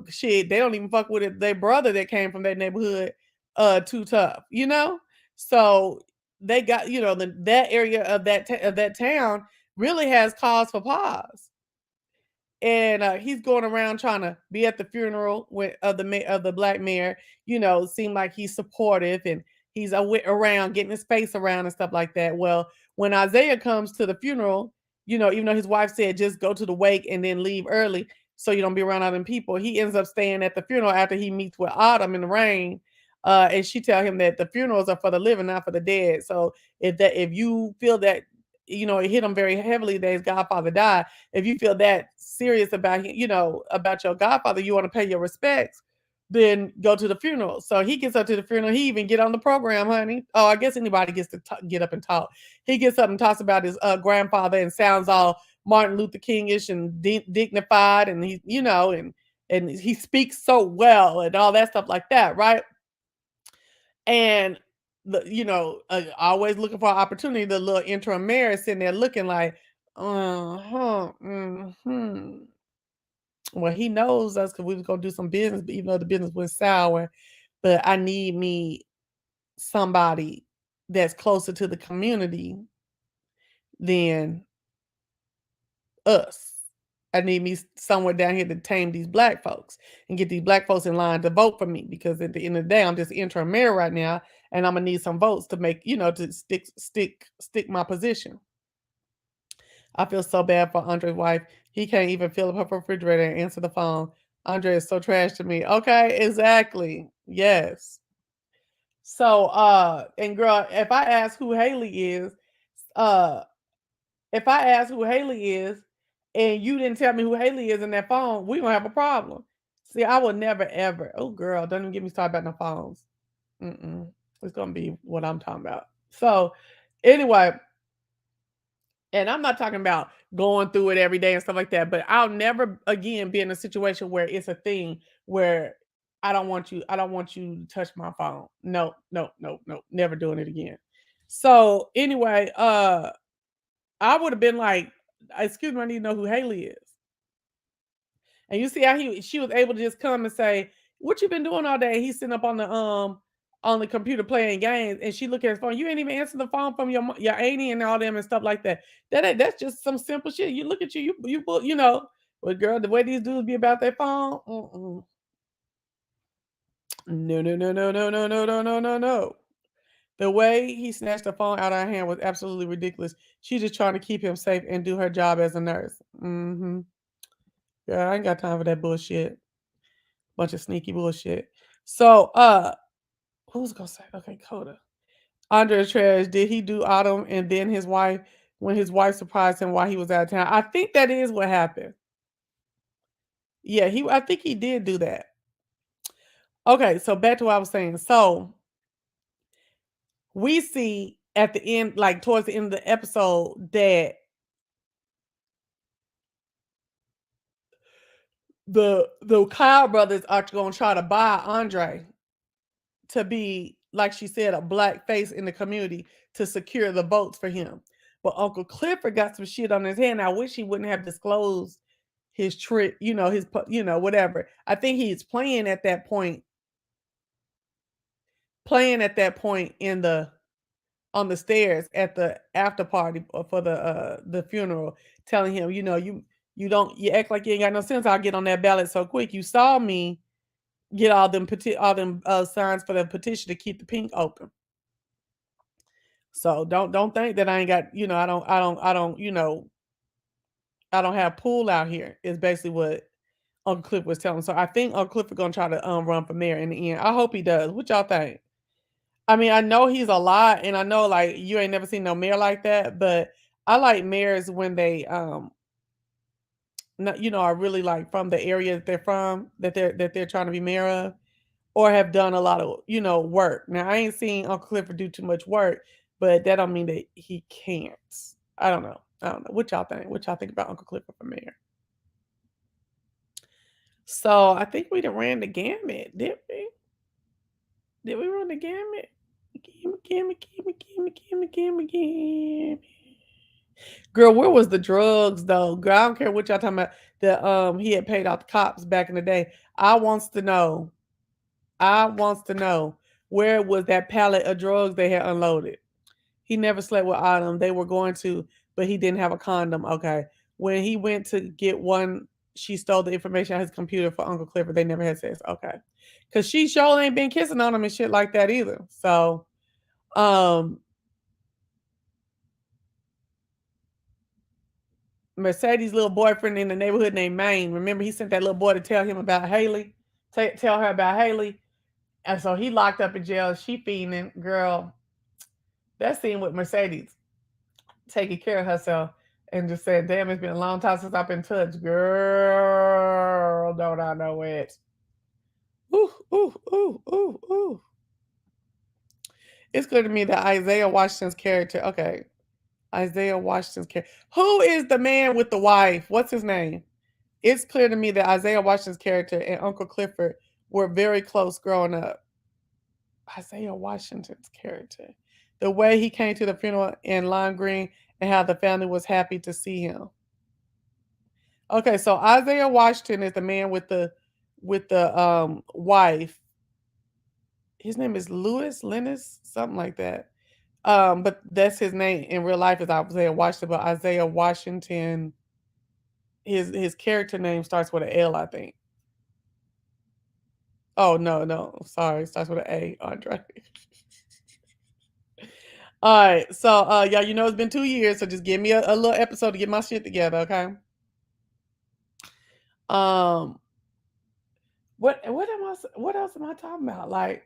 Shit, they don't even fuck with it. Their brother that came from that neighborhood, too tough, So they got, that area of that town really has cause for pause. And he's going around trying to be at the funeral of the black mayor. Seem like he's supportive and he's around getting his face around and stuff like that. Well, when Isaiah comes to the funeral, even though his wife said just go to the wake and then leave early so you don't be around other people, he ends up staying at the funeral after he meets with Autumn in the rain. And she tell him that the funerals are for the living, not for the dead. So if you feel that it hit him very heavily that his godfather died. If you feel that serious about him, about your godfather, you want to pay your respects, then go to the funeral. So he gets up to the funeral. He even get on the program, honey. Oh, I guess anybody gets to get up and talk. He gets up and talks about his grandfather and sounds all Martin Luther King-ish and dignified, and and he speaks so well and all that stuff like that, right? And always looking for an opportunity. The little interim mayor is sitting there looking like, mm-hmm. Well, he knows us because we was gonna do some business, but even though the business went sour, but I need me somebody that's closer to the community than us. I need me somewhere down here to tame these black folks and get these black folks in line to vote for me because at the end of the day, I'm just interim mayor right now, and I'm gonna need some votes to make to stick my position. I feel so bad for Andre's wife. He can't even fill up her refrigerator and answer the phone. Andre is so trash to me. Okay, exactly. Yes. So and girl, uh if I ask who Haley is and you didn't tell me who Haley is in that phone, we gonna have a problem. See, I would never ever. Oh girl, don't even get me started about no phones. It's gonna be what I'm talking about. So anyway, and I'm not talking about going through it every day and stuff like that, but I'll never again be in a situation where it's a thing where I don't want you to touch my phone. No, no, no, no, never doing it again. So anyway, I would have been like, excuse me, I need to know who Haley is. And you see how she was able to just come and say, what you been doing all day? He's sitting up on the on the computer playing games, and she look at his phone. You ain't even answer the phone from your auntie and all them and stuff like that. That's just some simple shit. You look at you know. But girl, the way these dudes be about their phone, no, no, no, no, no, no, no, no, no, no, no. The way he snatched the phone out of her hand was absolutely ridiculous. She's just trying to keep him safe and do her job as a nurse. Yeah, I ain't got time for that bullshit. Bunch of sneaky bullshit. So, who's gonna say? Okay, Coda. Andre Trash, did he do Autumn and then his wife when his wife surprised him while he was out of town? I think that is what happened. Yeah, I think he did do that. Okay, so back to what I was saying. So we see at the end, like towards the end of the episode, that the Kyle brothers are gonna try to buy Andre to be, like she said, a black face in the community to secure the votes for him. But Uncle Clifford got some shit on his hand. I wish he wouldn't have disclosed his trick, whatever. I think he's playing at that point in the on the stairs at the after party for the funeral, telling him, you act like you ain't got no sense. I'll get on that ballot so quick. You saw me get all them signs for the petition to keep the pink open. So don't think that I ain't got, I don't have pool out here. Is basically what Uncle Cliff was telling. So I think Uncle Cliff is gonna try to run for mayor in the end. I hope he does. What y'all think? I mean, I know he's a lot, and I know like you ain't never seen no mayor like that, but I like mayors when they not, are really like from the area that they're from, that they're trying to be mayor of, or have done a lot of, work. Now I ain't seen Uncle Clifford do too much work, but that don't mean that he can't. I don't know. I don't know. What y'all think? What y'all think about Uncle Clifford for mayor? So I think we done ran the gamut, did we? Did we run the gamut? Gamut. Girl, where was the drugs though? Girl, I don't care what y'all talking about. The he had paid off the cops back in the day. I wants to know. I wants to know where was that pallet of drugs they had unloaded. He never slept with Autumn. They were going to, but he didn't have a condom. Okay. When he went to get one, she stole the information on his computer for Uncle Clifford. They never had sex. Okay. Cause she sure ain't been kissing on him and shit like that either. So um Mercedes' little boyfriend in the neighborhood named Maine. Remember, he sent that little boy to tell him about Haley, tell her about Haley. And so he locked up in jail. She fiending. Girl, that scene with Mercedes taking care of herself and just said, damn, it's been a long time since I've been touched. Girl, don't I know it. Ooh, ooh, ooh, ooh, ooh. It's clear to me that Isaiah Washington's character, okay, Isaiah Washington's character. Who is the man with the wife? What's his name? It's clear to me that Isaiah Washington's character and Uncle Clifford were very close growing up. Isaiah Washington's character. The way he came to the funeral in Lime Green and how the family was happy to see him. Okay, so Isaiah Washington is the man with the wife. His name is Louis Lennis, something like that. But that's his name in real life is Isaiah Washington, but Isaiah Washington, his character name starts with an L, I think. Oh no, no, sorry, it starts with an A, Andre. All right, so yeah, it's been 2 years, so just give me a little episode to get my shit together, okay? Um, what else am I talking about? Like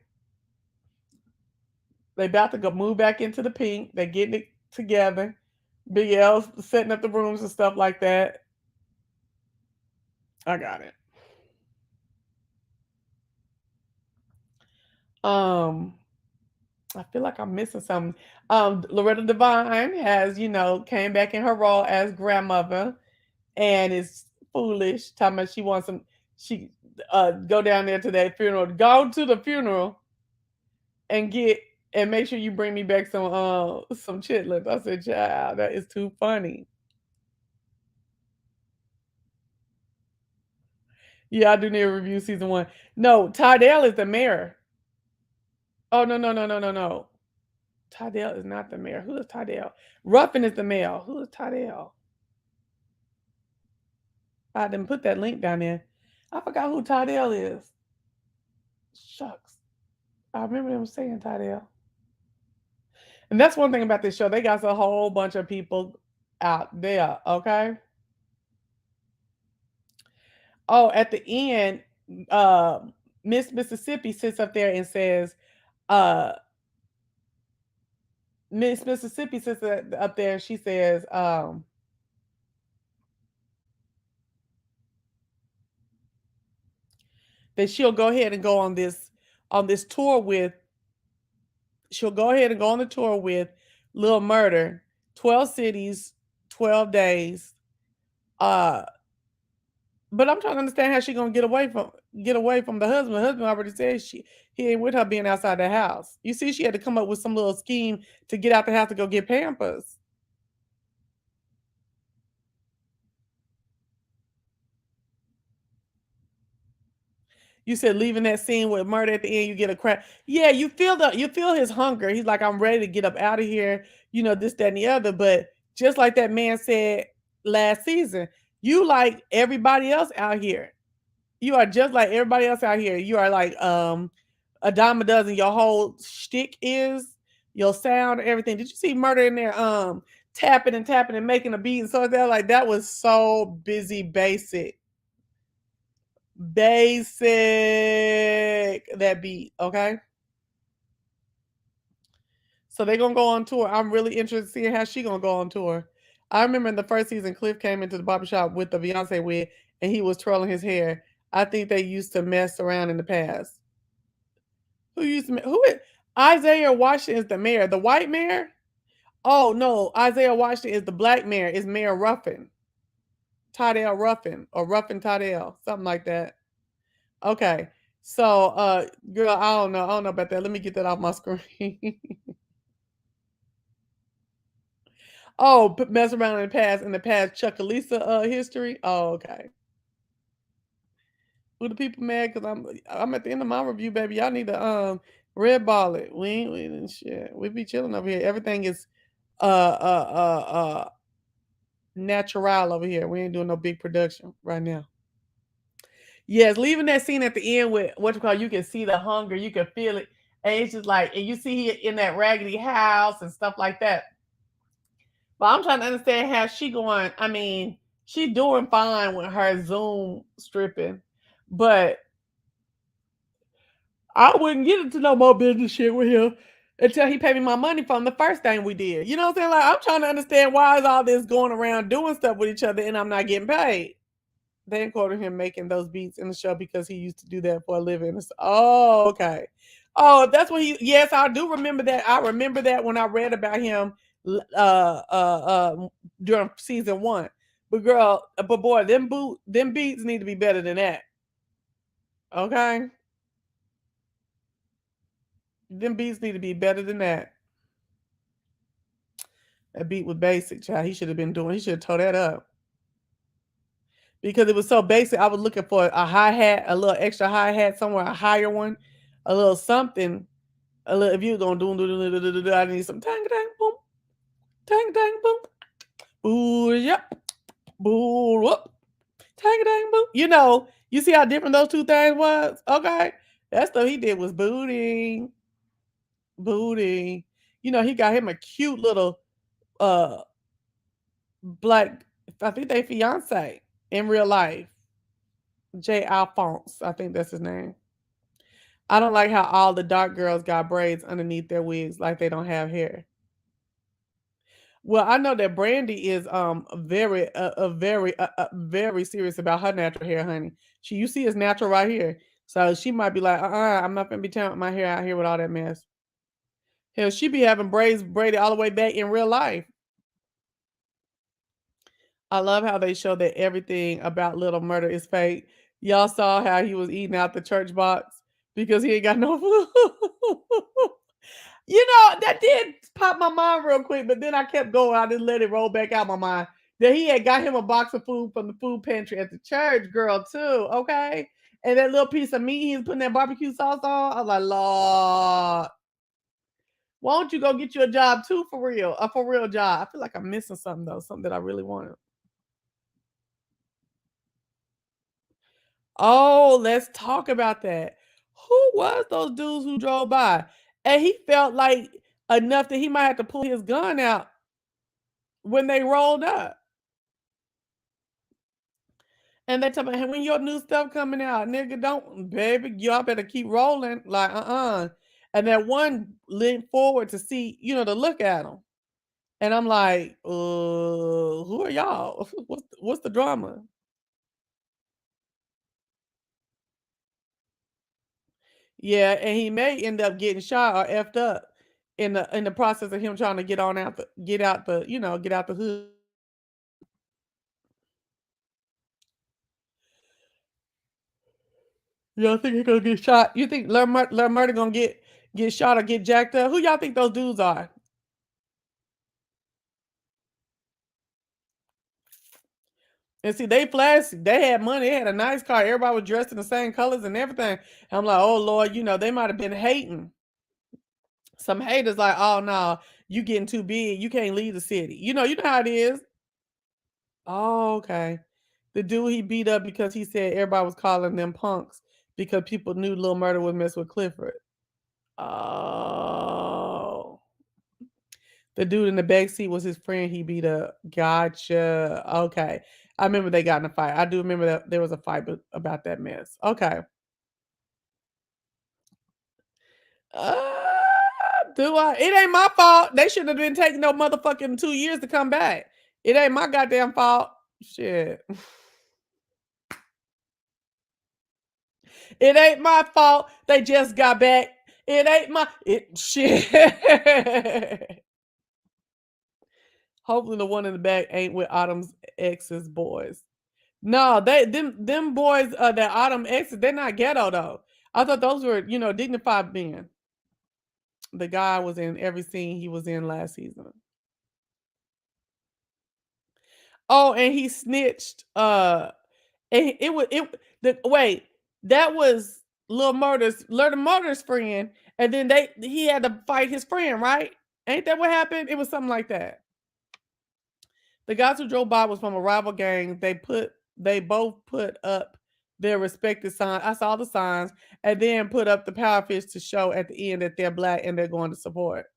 they about to go move back into the pink, they getting it together. Big L's setting up the rooms and stuff like that. I got it. Um, I feel like I'm missing something. Loretta Devine has, came back in her role as grandmother and is foolish, talking about she go down there to that funeral, go to the funeral and get and make sure you bring me back some chitlins. I said, child, that is too funny. Yeah, I do need to review season one. No, Tydell is the mayor. Oh, no, no, no, no, no, no. Tydell is not the mayor. Who is Tydell? Ruffin is the mayor. Who is Tydell? I didn't put that link down there. I forgot who Tydell is. Shucks. I remember them saying Tydell. And that's one thing about this show. They got a whole bunch of people out there, okay? Oh, at the end, uh, Miss Mississippi sits up there and says, uh, Miss Mississippi sits up there and she says, that she'll go ahead and go on this tour with she'll go ahead and go on the tour with Lil Murder, 12 cities, 12 days. Uh but I'm trying to understand how she gonna get away from the husband. The husband already said he ain't with her being outside the house. You see, she had to come up with some little scheme to get out the house to go get Pampers. You said leaving that scene with Murder at the end, you get a crack. Yeah, you feel his hunger. He's like, I'm ready to get up out of here, this, that, and the other. But just like that man said last season, you like everybody else out here. You are just like everybody else out here. You are like a dime a dozen. Your whole shtick is your sound, everything. Did you see Murder in there tapping and tapping and making a beat and so that like that was so busy basic. Basic that beat, okay? So they're gonna go on tour. I'm really interested in seeing how she gonna go on tour. I remember in the first season, Cliff came into the barbershop with the Beyonce wig and he was twirling his hair. I think they used to mess around in the past. Who is Isaiah Washington is the mayor. The white mayor? Oh no, Isaiah Washington is the black mayor, is Mayor Ruffin. Tydell Ruffin or Ruffin Tydell, something like that. Okay. So, girl, I don't know. I don't know about that. Let me get that off my screen. Oh, mess around in the past Chuckalisa history. Oh, okay. Who the people mad? Cause I'm at the end of my review, baby. Y'all need to red ball it. We ain't shit. We be chilling over here. Everything is natural over here. We ain't doing no big production right now. Yes, leaving that scene at the end with what you call, you can see the hunger, you can feel it. And it's just like, and you see he in that raggedy house and stuff like that. But I'm trying to understand how she going. I mean, she doing fine with her Zoom stripping, but I wouldn't get into no more business shit with him until he paid me my money from the first thing we did. You know what I'm saying? Like, I'm trying to understand why is all this going around doing stuff with each other and I'm not getting paid. They quoted him making those beats in the show because he used to do that for a living. Oh, okay. Oh, that's what he. Yes, I do remember that. I remember that when I read about him during season one. But girl, but boy, them beats need to be better than that. Okay, them beats need to be better than that. That beat was basic, child. He should have been doing. He should have tore that up because it was so basic. I was looking for a hi hat, a little extra hi hat somewhere, a higher one, a little something. A little, if you were gonna do, I need some tang tang boom, tang tang boom, boo yep, boo whoop, tang tang boom. You see how different those two things was. Okay, that stuff he did was booty, booty. He got him a cute little uh black. I think they fiance in real life. Jay Alphonse, I think that's his name. I don't like how all the dark girls got braids underneath their wigs like they don't have hair. Well, I know that Brandy is very serious about her natural hair, honey. You see it's natural right here. So she might be like, I'm not gonna be tearing my hair out here with all that mess. Hell, she be having braids braided all the way back in real life. I love how they show that everything about Little Murder is fake. Y'all saw how he was eating out the church box because he ain't got no food. That did pop my mind real quick, but then I kept going. I just let it roll back out my mind that he had got him a box of food from the food pantry at the church, girl, too. Okay. And that little piece of meat he was putting that barbecue sauce on. I was like, Lord. Why don't you go get you a job too for real? A for real job. I feel like I'm missing something though, something that I really wanted. Oh, let's talk about that. Who was those dudes who drove by? And he felt like enough that he might have to pull his gun out when they rolled up. And they tell me, "Hey, when your new stuff coming out, nigga, don't, baby, y'all better keep rolling." Like, And that one leaned forward to see, to look at him. And I'm like, who are y'all? What's the drama? Yeah, and he may end up getting shot or effed up in the process of him trying to get out the hood. Y'all think he gonna get shot? You think Lil Murder gonna get shot or get jacked up? Who y'all think those dudes are? And see, they flashy. They had money. They had a nice car. Everybody was dressed in the same colors and everything. I'm like, oh Lord, they might have been hating. Some haters like, oh no, you getting too big. You can't leave the city. You know how it is. Oh, okay. The dude he beat up because he said everybody was calling them punks because people knew Lil Murder would mess with Clifford. Oh. The dude in the back seat was his friend he beat up. Gotcha. Okay. I remember they got in a fight. I do remember that there was a fight about that mess. Okay. Uh, do I? It ain't my fault. They shouldn't have been taking no motherfucking 2 years to come back. It ain't my goddamn fault. Shit. It ain't my fault. They just got back. It ain't my shit. Hopefully the one in the back ain't with Autumn's ex's boys. No, them boys that Autumn exes, they're not ghetto though. I thought those were, dignified men. The guy was in every scene he was in last season. Oh, and he snitched. And it was it the wait, that was Lil Murder's friend, and then he had to fight his friend, right? Ain't that what happened? It was something like that. The guys who drove by was from a rival gang. They both put up their respective signs. I saw the signs, and then put up the powerfish to show at the end that they're black and they're going to support.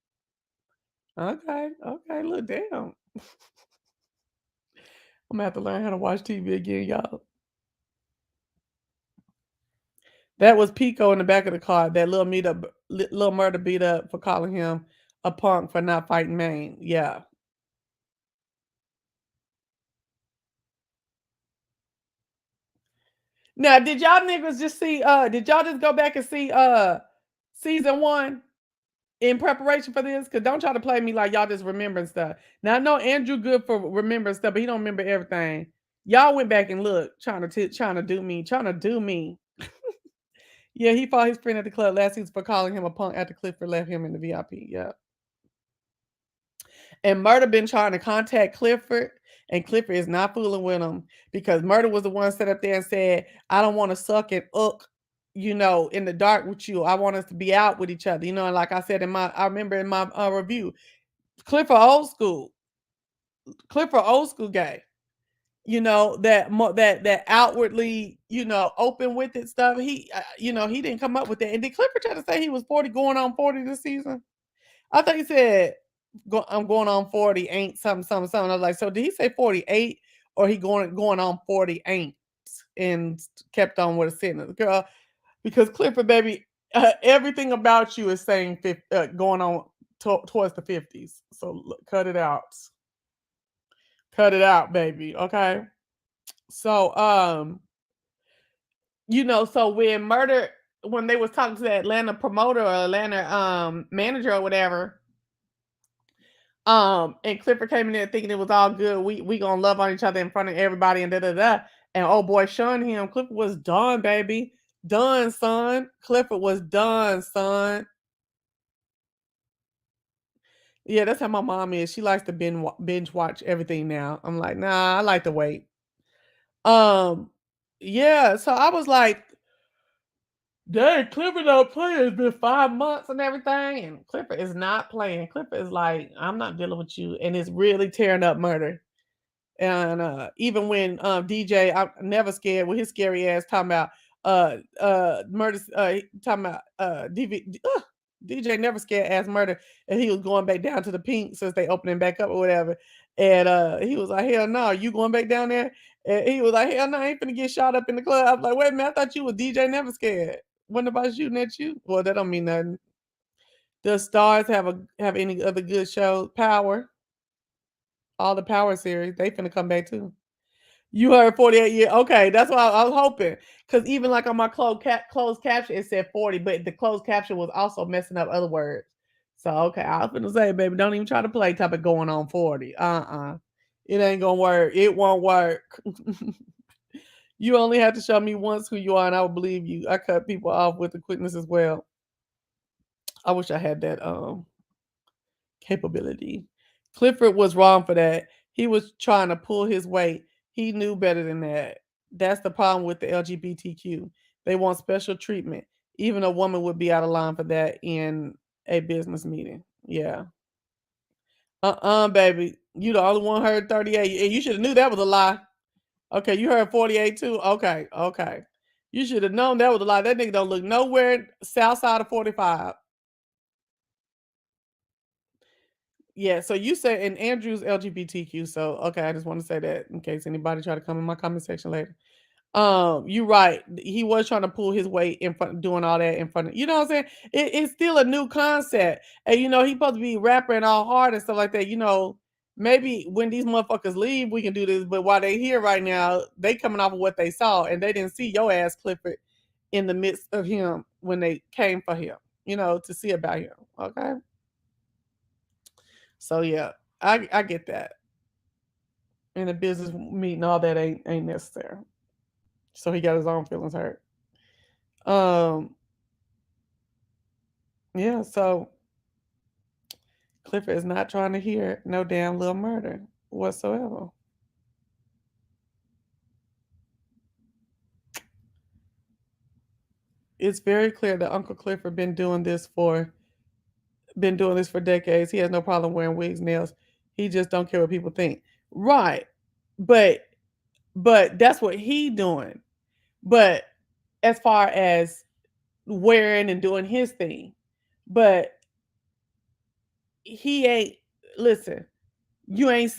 Okay, okay, look, damn. I'm gonna have to learn how to watch TV again, y'all. That was Pico in the back of the car that little Murder beat up for calling him a punk for not fighting Maine. Yeah. Now, did y'all niggas just see? Did y'all just go back and see season one in preparation for this? Cause don't try to play me like y'all just remembering stuff. Now I know Andrew good for remembering stuff, but he don't remember everything. Y'all went back and looked, trying to do me, trying to do me. Yeah, he fought his friend at the club last season for calling him a punk after Clifford left him in the VIP. Yeah. And Murder been trying to contact Clifford, and Clifford is not fooling with him because Murder was the one set up there and said, "I don't want to suck and ook, in the dark with you. I want us to be out with each other." And like I said I remember in my review, Clifford old school, gay. That outwardly, open with it stuff. He didn't come up with that. And did Clifford try to say he was 40, going on 40 this season? I thought he said, I'm going on 40, ain't something, something, something. I was like, so did he say 48 or he going on 40 ain't and kept on with a sentence? Girl, because Clifford, baby, everything about you is saying going on towards the 50s. So look, cut it out. Cut it out, baby. Okay. So, so when they was talking to the Atlanta promoter or Atlanta manager or whatever, and Clifford came in there thinking it was all good. We gonna love on each other in front of everybody and da da da. And oh boy, shunned him. Clifford was done, baby. Done, son. Clifford was done, son. Yeah, that's how my mom is. She likes to binge watch everything now. I'm like, nah, I like to wait. Um, yeah. So I was like, Dang, Clifford don't play. It's been 5 months and everything, and Clifford is not playing. Clifford is like, I'm not dealing with you, and it's really tearing up murder. And even when DJ, I'm never scared with his scary ass talking about murder, talking about DJ never scared ass murder, and he was going back down to the pink since they opening back up or whatever. And he was like, hell no, you going back down there? And he was like, hell no, I ain't finna get shot up in the club. I was like, wait a minute, I thought you was DJ never scared. What about shooting at you? Well, that don't mean nothing. Does Stars have any other good shows? Power, all the Power series, they finna come back too. You heard 48 years. Okay, that's what I was hoping. Because even like on my closed caption, it said 40, but the closed caption was also messing up other words. So okay, I was gonna say, baby, don't even try to play topic going on 40. It ain't gonna work. It won't work. You only have to show me once who you are, and I will believe you. I cut people off with the quickness as well. I wish I had that capability. Clifford was wrong for that. He was trying to pull his weight. He knew better than that. That's the problem with the LGBTQ. They want special treatment. Even a woman would be out of line for that in a business meeting. Yeah. Baby. You the only one heard 38. And you should have knew that was a lie. Okay, you heard 48 too? Okay, okay. You should have known that was a lie. That nigga don't look nowhere south side of 45. Yeah, so you said and Andrew's LGBTQ, so okay, I just want to say that in case anybody try to come in my comment section later. You right. He was trying to pull his weight in front, doing all that in front of you know what I'm saying? It's still a new concept. And he supposed to be rapping all hard and stuff like that. Maybe when these motherfuckers leave, we can do this. But while they here right now, they coming off of what they saw and they didn't see your ass Clifford in the midst of him when they came for him, to see about him. Okay. So yeah, I get that. In a business meeting, all that ain't necessary. So he got his own feelings hurt. Um, yeah, so Clifford is not trying to hear no damn little murder whatsoever. It's very clear that Uncle Clifford been doing this for decades. He has no problem wearing wigs, nails. He just don't care what people think. Right. But that's what he doing. But as far as wearing and doing his thing. But he ain't listen. You ain't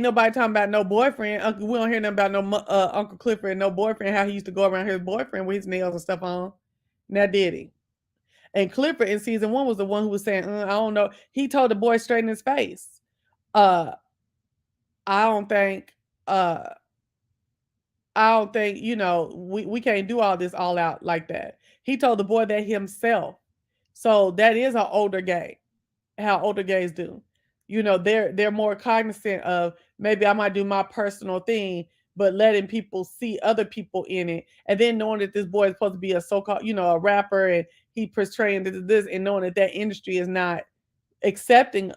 nobody talking about no boyfriend. Uncle, we don't hear nothing about no Uncle Clifford and no boyfriend. How he used to go around his boyfriend with his nails and stuff on. Now did he? And Clifford in season 1 was the one who was saying, "I don't know." He told the boy straight in his face, "Uh, I don't think, uh, I don't think we can't do all this all out like that." He told the boy that himself. So that is an older gay. How older gays do. They're more cognizant of maybe I might do my personal thing, but letting people see other people in it, and then knowing that this boy is supposed to be a so-called, a rapper, and he portraying this, and knowing that industry is not accepting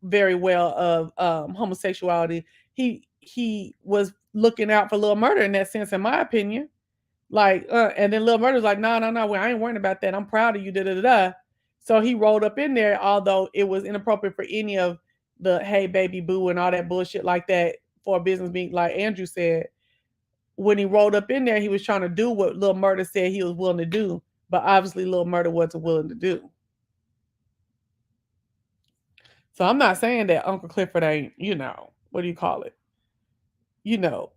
very well of homosexuality. He was looking out for Lil Murder in that sense, in my opinion. Like, and then Lil Murder's like, no, no, no, well, I ain't worrying about that. I'm proud of you, da da da. So he rolled up in there, although it was inappropriate for any of the hey baby boo and all that bullshit like that for a business meeting, like Andrew said. When he rolled up in there, he was trying to do what Lil Murder said he was willing to do, but obviously Lil Murder wasn't willing to do. So I'm not saying that Uncle Clifford ain't, what do you call it? You know,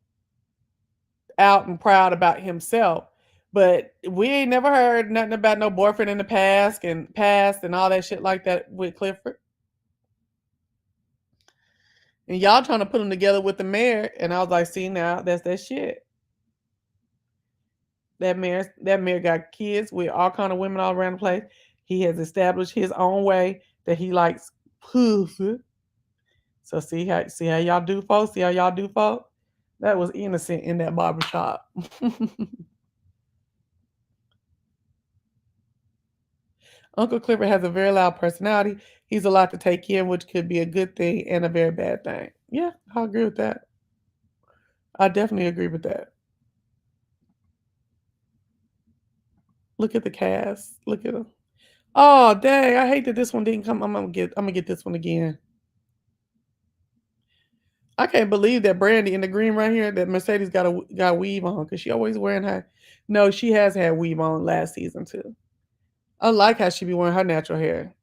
out and proud about himself. But we ain't never heard nothing about no boyfriend in the past and all that shit like that with Clifford. And y'all trying to put him together with the mayor, and I was like, see now, that's that shit. That mayor got kids with all kind of women all around the place. He has established his own way that he likes pussy. So see how y'all do, folks. See how y'all do, folks. That was innocent in that barbershop. Uncle Clifford has a very loud personality. He's a lot to take in, which could be a good thing and a very bad thing. Yeah, I agree with that. I definitely agree with that. Look at the cast. Look at them. Oh dang! I hate that this one didn't come. I'm gonna get this one again. I can't believe that Brandy in the green right here that Mercedes got weave on because she always wearing her. No, she has had weave on last season too. I like how she be wearing her natural hair.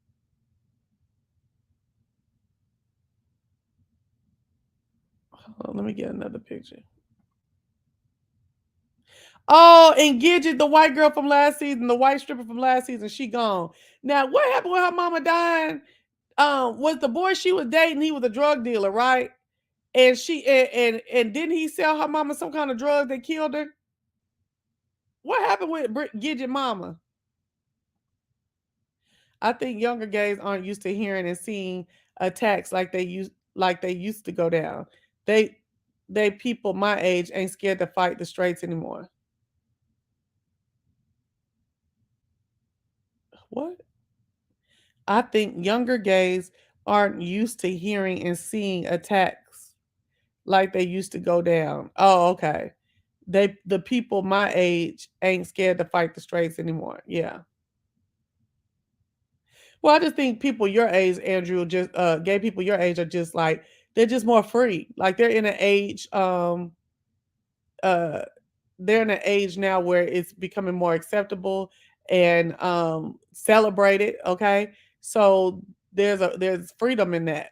Hold on, let me get another picture. Oh, and Gidget, the white girl from last season, the white stripper from last season, she gone. Now, what happened with her mama dying? Was the boy she was dating? He was a drug dealer, right? And and didn't he sell her mama some kind of drug that killed her? What happened with Gidget mama? I think younger gays aren't used to hearing and seeing attacks like they used to go down. They they people my age ain't scared to fight the straights anymore. What? I think younger gays aren't used to hearing and seeing attacks like they used to go down. Oh, okay. The people my age ain't scared to fight the straights anymore. Yeah. Well, I just think people your age, Andrew, just gay people your age are just like they're just more free. Like uh they're in an age now where it's becoming more acceptable and celebrated, okay? So there's freedom in that.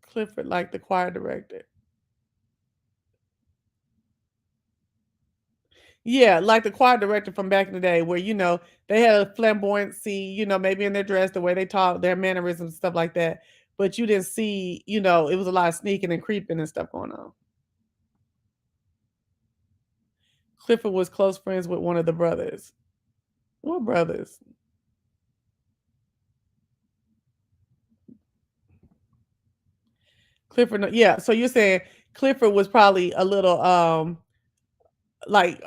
Clifford like the choir director. Yeah, like the choir director from back in the day where they had a flamboyancy, maybe in their dress, the way they talk, their mannerisms, stuff like that. But you didn't see, it was a lot of sneaking and creeping and stuff going on. Clifford was close friends with one of the brothers. What brothers? Clifford, no, yeah. So you're saying Clifford was probably a little like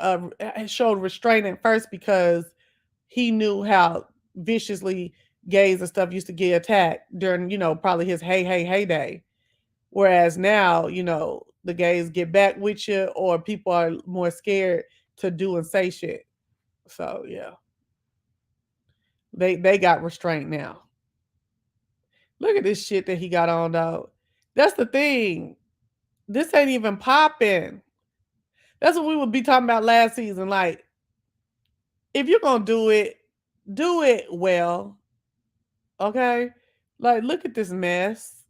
showed restraint at first because he knew how viciously gays and stuff used to get attacked during, probably his hey day. Whereas now, the gays get back with you or people are more scared to do and say shit. So yeah. They got restraint now. Look at this shit that he got on though. That's the thing. This ain't even popping. That's what we would be talking about last season. Like, if you're gonna do it well. Okay? Like, look at this mess.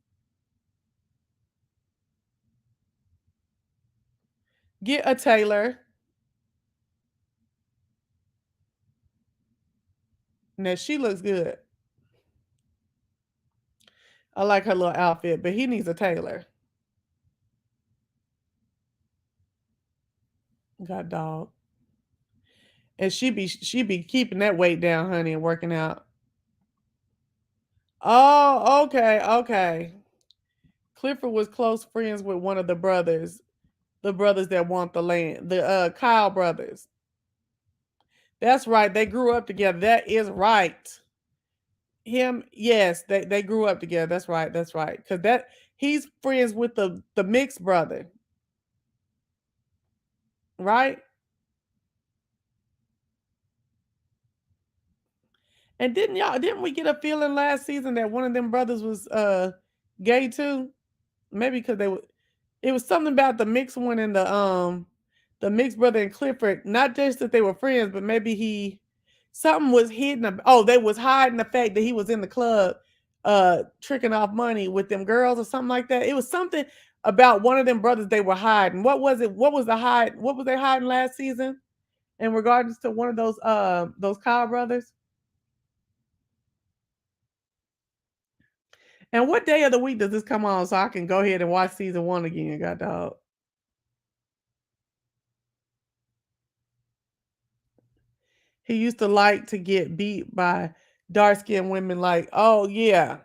Get a tailor. Now she looks good. I like her little outfit, but he needs a tailor. God dog. And she be keeping that weight down, honey, and working out. Oh, okay, okay. Clifford was close friends with one of the brothers that want the land, the Kyle brothers. That's right. They grew up together. That is right. Him, yes, they grew up together. That's right. That's right. Because he's friends with the mixed brother, right? And didn't we get a feeling last season that one of them brothers was gay too? Maybe because it was something about the mixed one and the mixed brother and Clifford. Not just that they were friends, but maybe something was hidden. Oh, they was hiding the fact that he was in the club, tricking off money with them girls or something like that. It was something about one of them brothers they were hiding. What was it? What was the hide? What was they hiding last season? In regards to one of those Kyle brothers. And what day of the week does this come on so I can go ahead and watch season one again? God dog. He used to like to get beat by dark skinned women, like, oh yeah,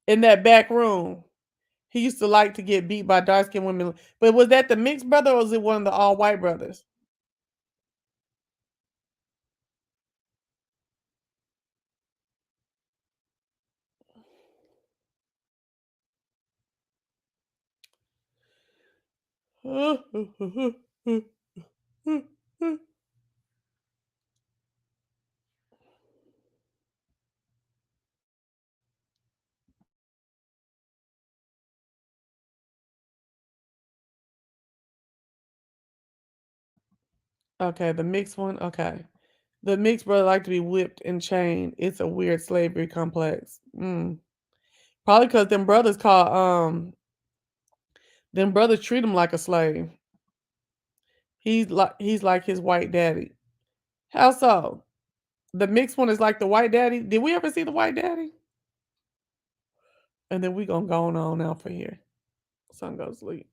in that back room. He used to like to get beat by dark skinned women. But was that the mixed brother or was it one of the all white brothers? Okay, the mixed one. Okay. The mixed brother like to be whipped and chained. It's a weird slavery complex. Probably because them brothers treat him like a slave. He's like his white daddy. How so? The mixed one is like the white daddy. Did we ever see the white daddy? And then we gonna go on out for here. Sun goes sleep.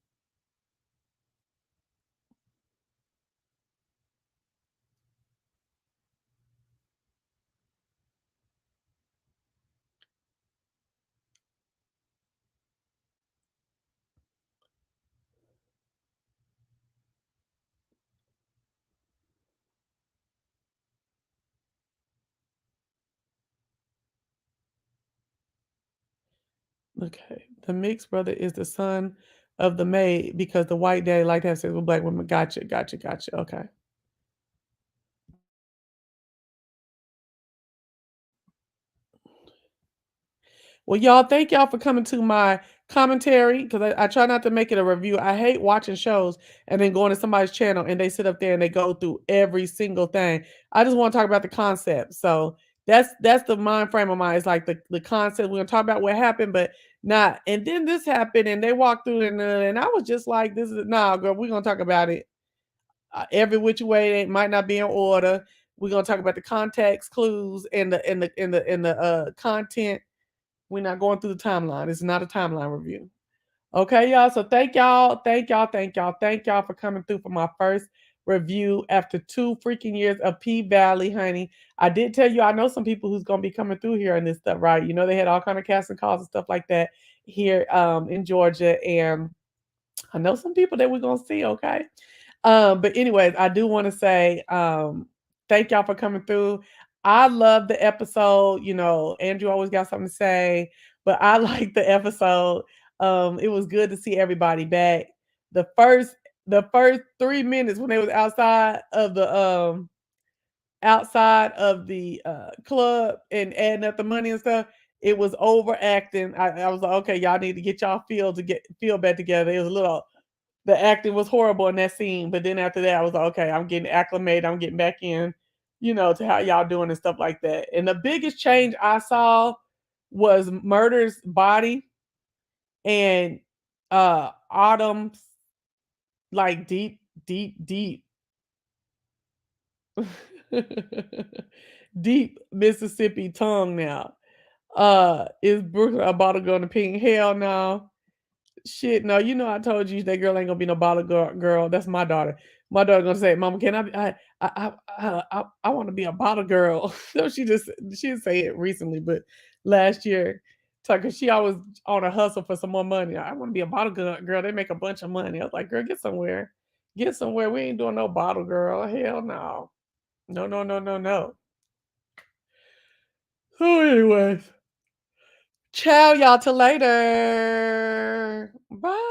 Okay. The mixed brother is the son of the maid because the white daddy like to have sex with black women. Gotcha, gotcha, gotcha. Okay. Well, y'all, thank y'all for coming to my commentary because I try not to make it a review. I hate watching shows and then going to somebody's channel and they sit up there and they go through every single thing. I just want to talk about the concept. So that's the mind frame of mine. It's like the concept. We're gonna talk about what happened, but not. And then this happened and they walked through and I was just like, this is nah, girl. We're gonna talk about it every which way. It might not be in order. We're gonna talk about the context clues and the content. We're not going through the timeline. It's not a timeline review. Okay, y'all. So thank y'all for coming through for my first review after 2 freaking years of P Valley, honey. I did tell you I know some people who's gonna be coming through here and this stuff, right? You know, they had all kind of casting calls and stuff like that here in Georgia, and I know some people that we're gonna see, okay? But anyways, I do want to say thank y'all for coming through. I love the episode. You know, Andrew always got something to say, but I like the episode. It was good to see everybody back. The first the first 3 minutes when they was outside of the club and adding up the money and stuff, it was overacting. I was like, okay, y'all need to get y'all feel back together. It was a little the acting was horrible in that scene. But then after that, I was like, okay, I'm getting acclimated. I'm getting back in, to how y'all doing and stuff like that. And the biggest change I saw was Murder's body and Autumn's like deep, deep Mississippi tongue now. Is Brooklyn a bottle girl in the pink? Hell no. Shit, no, I told you that girl ain't gonna be no bottle girl. That's my daughter. My daughter gonna say, "Mama, can I? I want to be a bottle girl." So she didn't say it recently, but last year, cause she always on a hustle for some more money. I want to be a bottle girl. They make a bunch of money. I was like, "Girl, get somewhere. We ain't doing no bottle girl. Hell no, no, no, no, no, no." So, anyways, ciao, y'all. Till later. Bye.